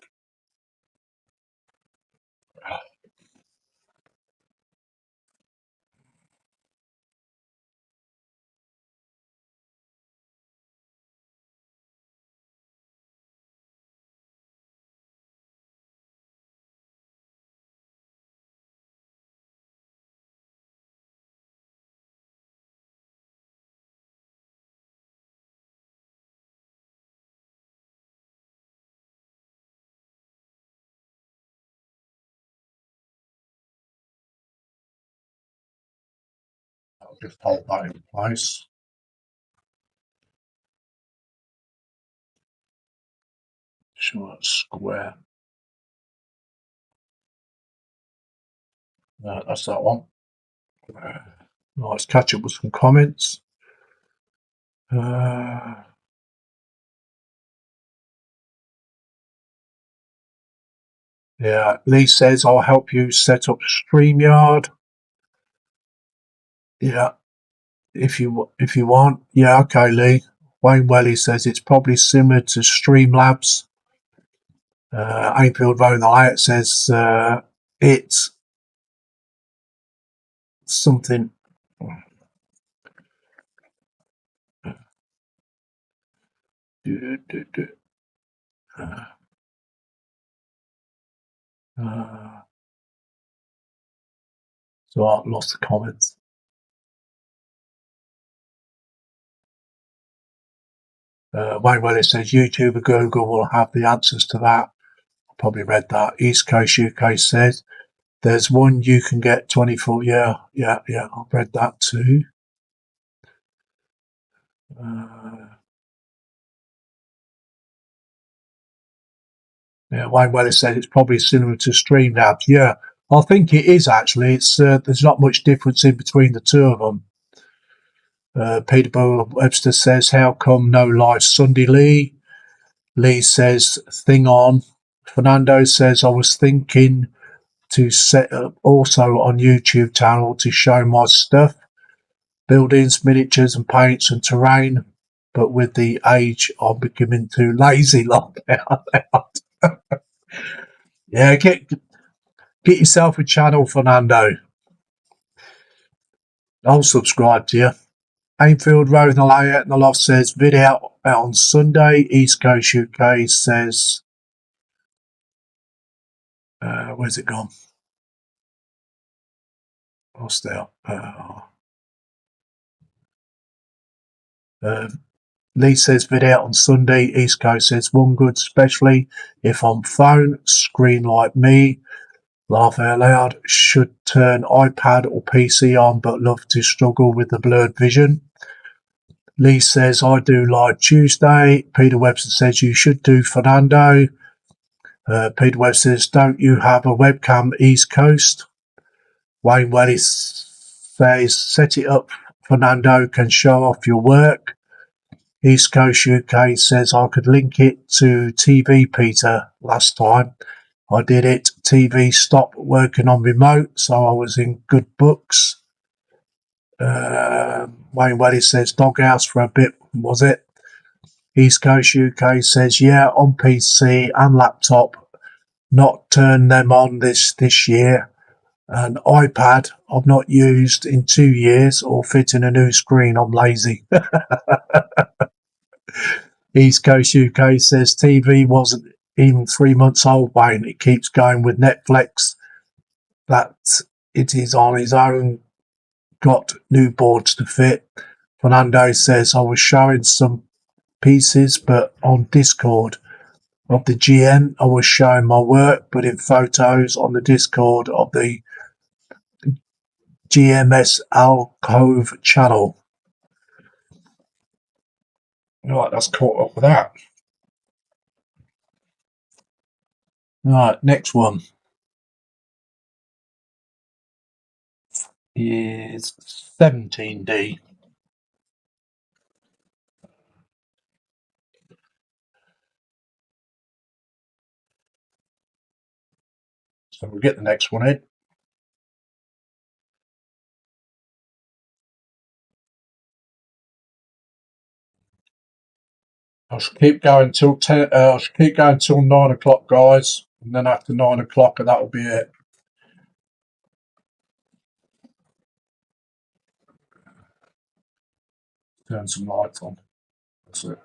I'll just hold that in place. Sure, it's square. No, that's that one. Let's catch up with some comments. Yeah, Lee says, I'll help you set up StreamYard. Yeah, if you want. Yeah, okay, Lee. Wayne Welly says it's probably similar to Streamlabs. Ainfield Rowan the Layout says it's something. So I lost the comments. Wayne Welly says YouTube or Google will have the answers to that. I probably read that. East Coast UK says there's one you can get 24. Yeah, I've read that too. Yeah, Wayne Welly said it's probably similar to Streamlabs. Yeah, I think it is actually. It's there's not much difference in between the two of them. Peter Webster says, how come no live Sunday, Lee? Lee says, thing on. Fernando says, I was thinking to set up also on YouTube channel to show my stuff, buildings, miniatures and paints and terrain, but with the age I'm becoming too lazy. Yeah, get yourself a channel, Fernando. I'll subscribe to you. Ainfield Road and the Layout and the Loft says video out on Sunday. East Coast UK says where's it gone? Lost out. Lee says video out on Sunday. East Coast says one good, especially if on phone, screen like me. Laugh out loud. Should turn iPad or PC on, but love to struggle with the blurred vision. Lee says I do live Tuesday. Peter Webster says you should do Fernando. Peter Webster says, don't you have a webcam East Coast? Wayne Wellis says, set it up. Fernando can show off your work. East Coast UK says, I could link it to TV, Peter, last time I did it. TV stopped working on remote, so I was in good books. Wayne Wellis says, Doghouse for a bit, was it? East Coast UK says, yeah, on PC and laptop, not turned them on this year. An iPad I've not used in 2 years or fitting a new screen. I'm lazy. East Coast UK says TV wasn't even 3 months old, Wayne. It keeps going with Netflix. That it is on his own. Got new boards to fit. Fernando says I was showing some pieces, but on Discord of the GM, I was showing my work, but in photos on the Discord of the GMS Alcove channel. Right, that's caught up with that. Right, next one is 17D. So we'll get the next one in. I shall keep going till 10. I shall keep going till 9 o'clock, guys, and then after 9 o'clock, that will be it. Turn some lights on. That's it.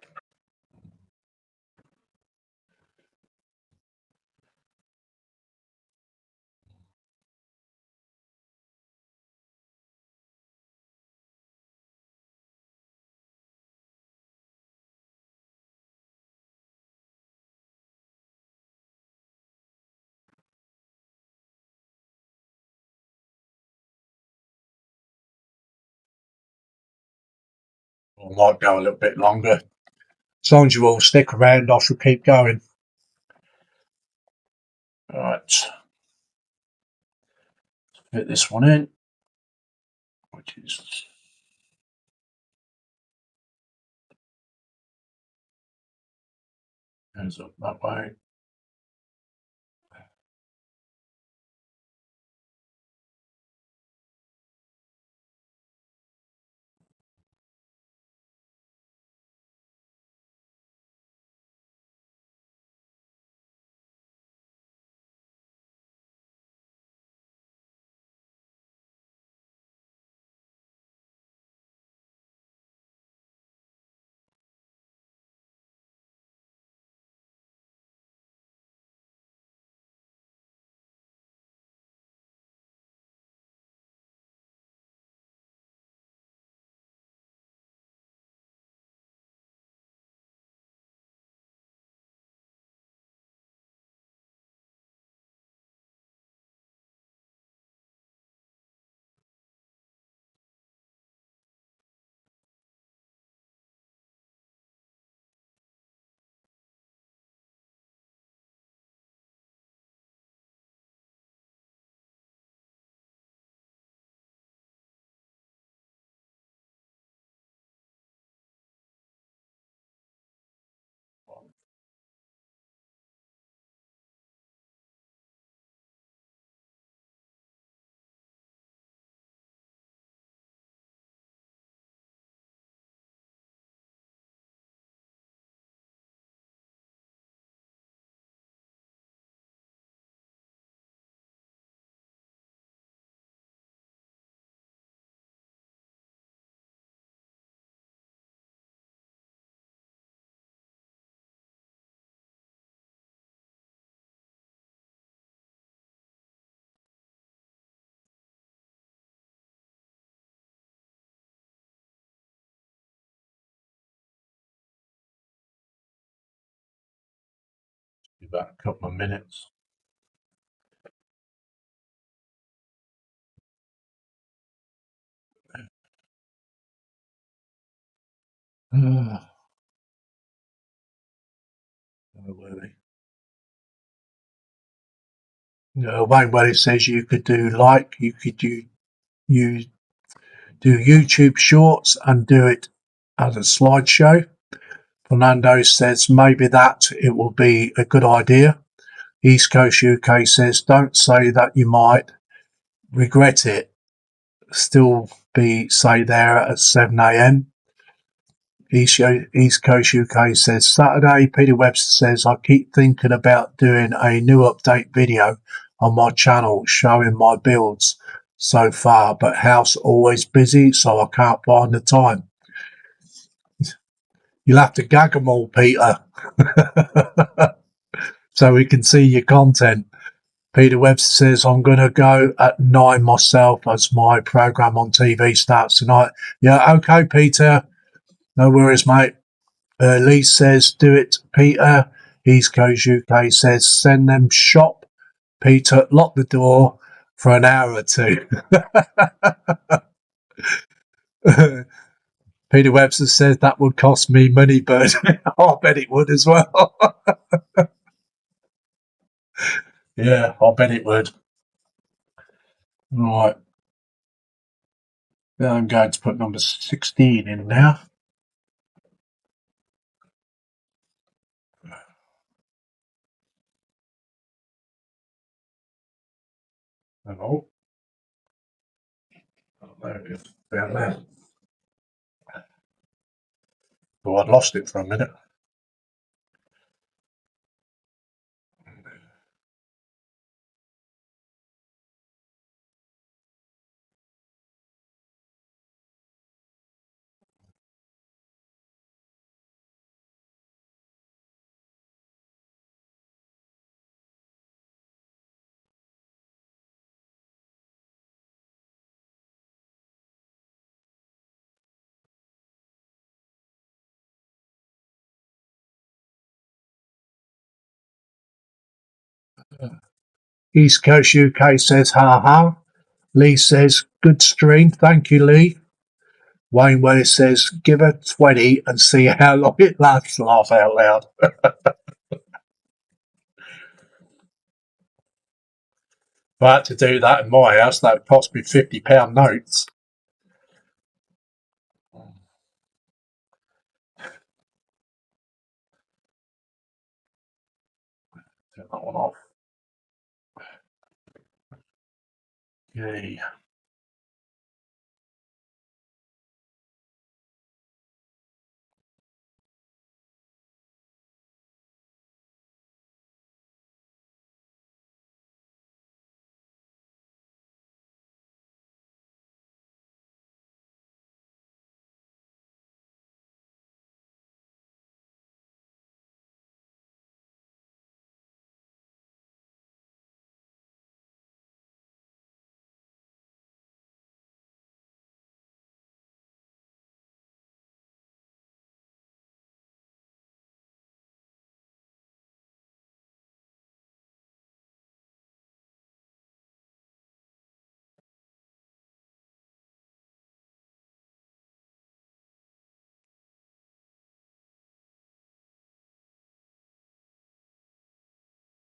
I might go a little bit longer. As long as you all stick around, I shall keep going. Right. Fit this one in, which is goes up that way. Give that a couple of minutes. Where were they? Wayne, where it says you could do you do YouTube Shorts and do it as a slideshow. Fernando says maybe that it will be a good idea. East Coast UK says don't say that you might regret it. Still be say there at 7 a.m. East Coast UK says, Saturday, Peter Webster says, I keep thinking about doing a new update video on my channel showing my builds so far, but house always busy, so I can't find the time. You'll have to gag them all, Peter, so we can see your content. Peter Webster says, I'm going to go at 9 myself as my programme on TV starts tonight. Yeah, okay, Peter. No worries, mate. Lee says, do it, Peter. East Coast UK says, send them shop. Peter, lock the door for an hour or two. Peter Webster says that would cost me money, but I bet it would as well. Yeah, I bet it would. Right. Now I'm going to put number 16 in now. Hello. Oh, there it is. Down there. Oh, I'd lost it for a minute. East Coast UK says, ha ha. Lee says, good stream. Thank you, Lee. Wayne Wells says, give her 20 and see how long it lasts. Laugh out loud. If I had to do that in my house, that would cost me £50 notes. Turn that one off. Okay.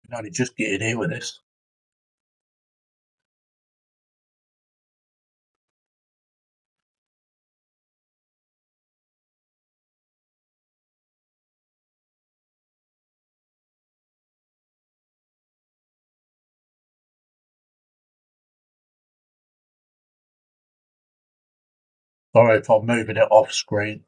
You can only just get in here with this. Sorry if I'm moving it off screen.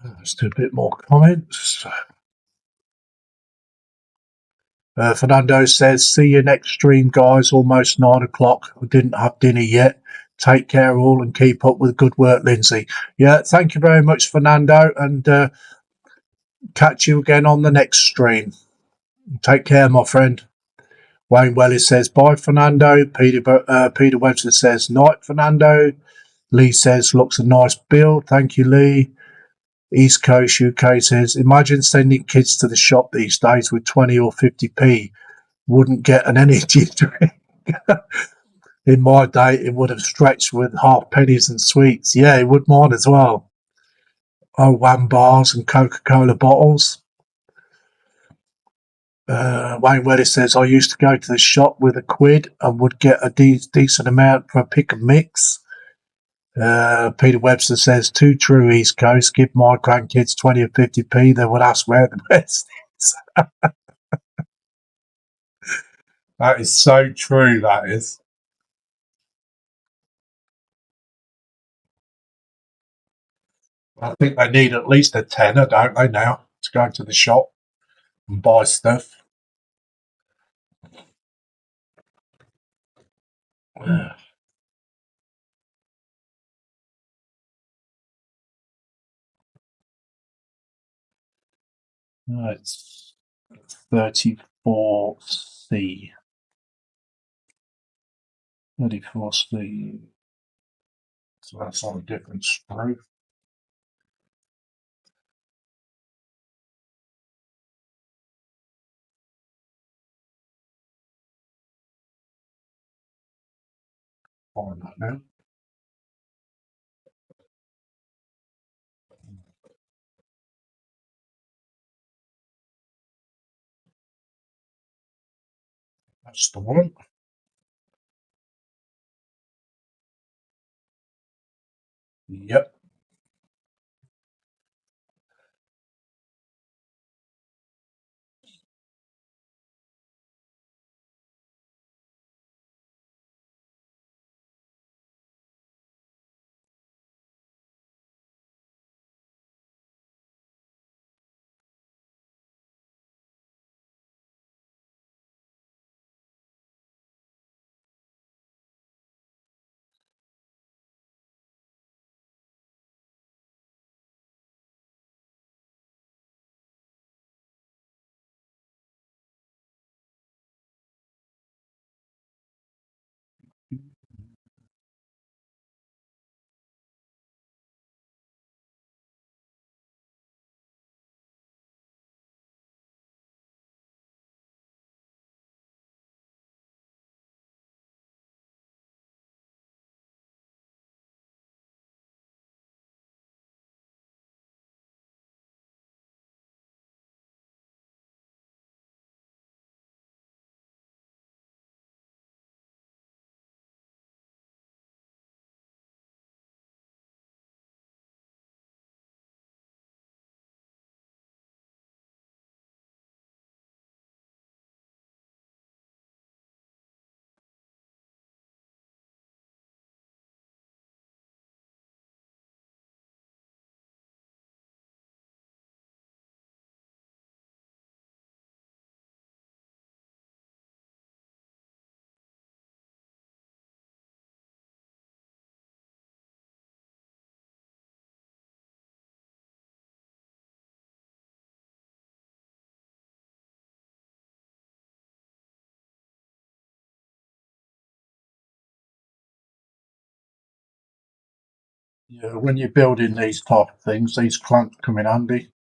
Let's do a bit more comments. Fernando says, see you next stream, guys. Almost 9 o'clock. I didn't have dinner yet. Take care all and keep up with good work, Lindsay. Yeah, thank you very much, Fernando, and catch you again on the next stream. Take care, my friend. Wayne Wellis says, bye, Fernando. Peter Webster says, night, Fernando. Lee says, looks a nice build. Thank you, Lee. East Coast UK says, imagine sending kids to the shop these days with 20 or 50p. Wouldn't get an energy drink. In my day, it would have stretched with half pennies and sweets. Yeah, it would mine as well. Oh, one bars and Coca-Cola bottles. Wayne Wellis says, I used to go to the shop with £1 and would get a decent amount for a pick and mix. Peter Webster says, too true, East Coast. Give my grandkids 20 or 50p, they would ask where the rest is. That is so true, that is. I think they need at least a tenner, don't they, now, to go to the shop and buy stuff. It's 34C. 34C. So that's on a different screw. Find that now. That's the one. Yep. Yeah, when you're building these type of things, these clamps come in handy.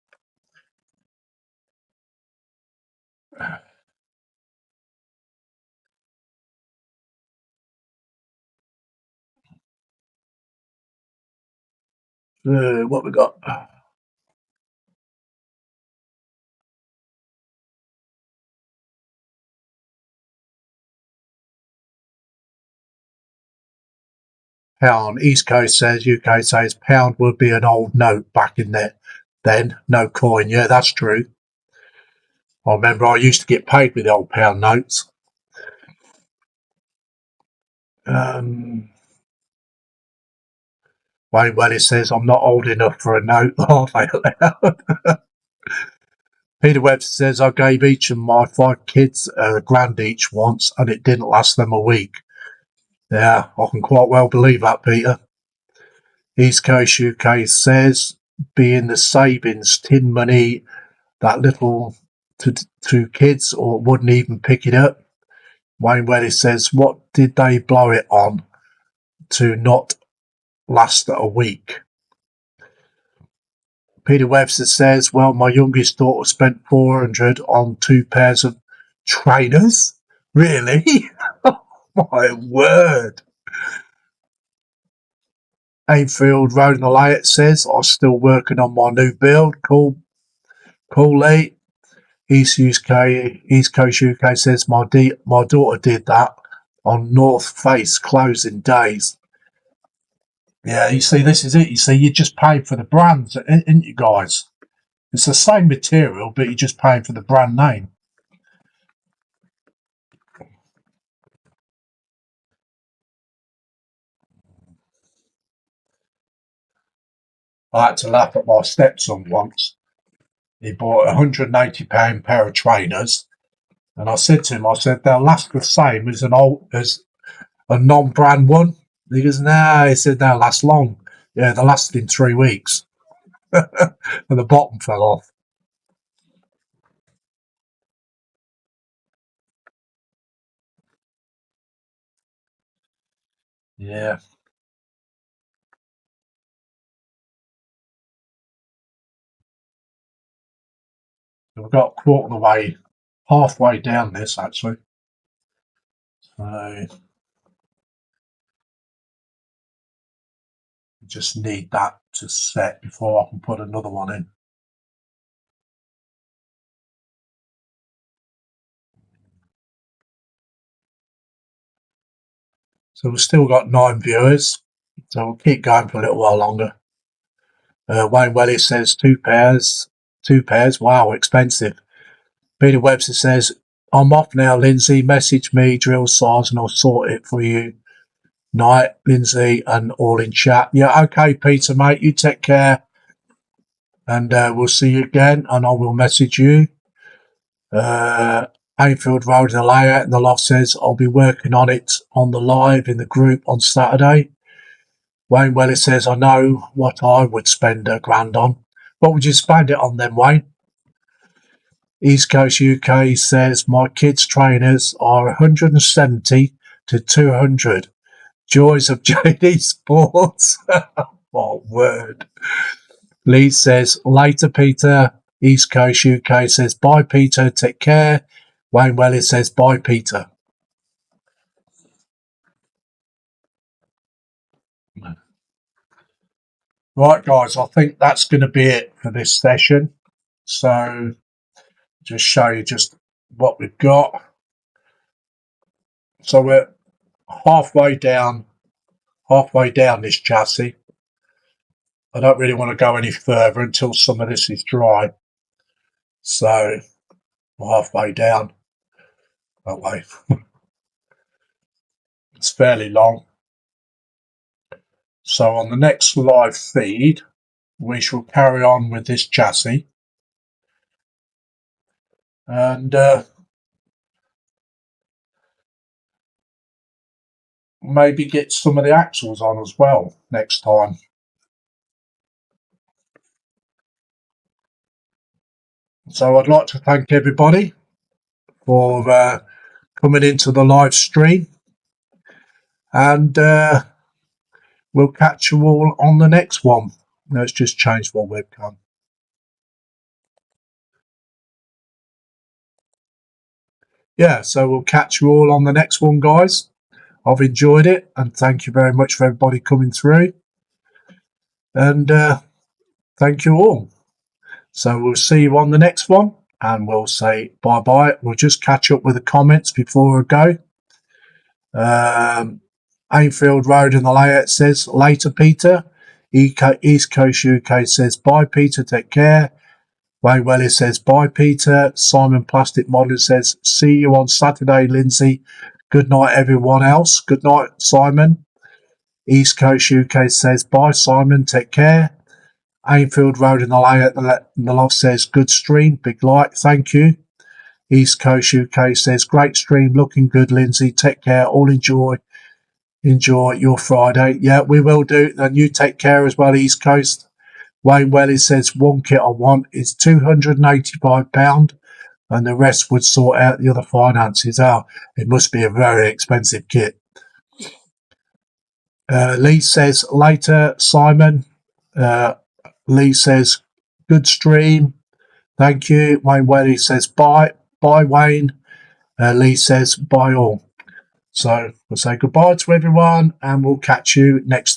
What we got? Pound. East Coast says, UK says pound would be an old note back in there. Then no coin. Yeah, that's true. I remember I used to get paid with the old pound notes. Wayne Welly says, I'm not old enough for a note, laugh out loud. Peter Webster says, I gave each of my 5 kids a grand each once, and it didn't last them a week. Yeah, I can quite well believe that, Peter. East Coast UK says, being the savings tin money that little to kids or wouldn't even pick it up. Wayne Welly says, what did they blow it on to not last a week? Peter Webster says, well, my youngest daughter spent 400 on 2 pairs of trainers. Really? Oh, my word. Ainfield Road in the Layett says, I'm still working on my new build. Cool, Lee. East Coast UK says, my daughter did that on North Face closing days. Yeah, you see, this is it. You see, you just pay for the brands, ain't you guys? It's the same material, but you're just paying for the brand name. I had to laugh at my stepson once. He bought a £180 pair of trainers, and I said to him, they'll last the same as a non-brand one. He goes, no, he said they'll last long. Yeah, they lasted in 3 weeks. And the bottom fell off. Yeah. We've got a quarter of the way, halfway down this actually. So just need that to set before I can put another one in. So we've still got 9 viewers, so we'll keep going for a little while longer. Wayne Welly says 2 pairs. 2 pairs, wow, expensive. Peter Webster says, I'm off now, Lindsay. Message me, drill size, and I'll sort it for you. Night, Lindsay, and all in chat. Yeah, okay, Peter, mate, you take care. And we'll see you again, and I will message you. Ainfield Road in the Layout in the Loft says, I'll be working on it on the live in the group on Saturday. Wayne Welly says, I know what I would spend £1,000 on. What would you spend it on then, Wayne? East Coast UK says, my kids' trainers are 170 to 200. Joys of JD Sports. Oh, word. Lee says, later, Peter. East Coast UK says, bye, Peter. Take care. Wayne Welly says, bye, Peter. Right, guys, I think that's going to be it for this session. So, just show you just what we've got. So we're halfway down this chassis. I don't really want to go any further until some of this is dry. So we're halfway down that way. It's fairly long. So on the next live feed, we shall carry on with this chassis. And maybe get some of the axles on as well next time. So I'd like to thank everybody for coming into the live stream, and we'll catch you all on the next one. Let's just change my webcam. Yeah, so we'll catch you all on the next one, guys. I've enjoyed it, and thank you very much for everybody coming through. And thank you all. So we'll see you on the next one, and we'll say bye-bye. We'll just catch up with the comments before I go. Ainfield Road in the Layout says, later, Peter. East Coast UK says, bye, Peter, take care. Wayne Welly says, bye, Peter. Simon Plastic Model says, see you on Saturday, Lindsay. Good night, everyone else. Good night, Simon. East Coast UK says, bye Simon, take care. Ainfield Road in the lane at the loft says, good stream, big like, thank you. East Coast UK says, great stream, looking good, Lindsay, take care, all enjoy your Friday. Yeah, we will do, and you take care as well, East Coast. Wayne Welly says, one kit I want is £285, and the rest would sort out the other finances. Oh, it must be a very expensive kit. Lee says, later, Simon. Lee says, good stream. Thank you. Wayne Welly says, bye. Bye, Wayne. Lee says, bye all. So we'll say goodbye to everyone, and we'll catch you next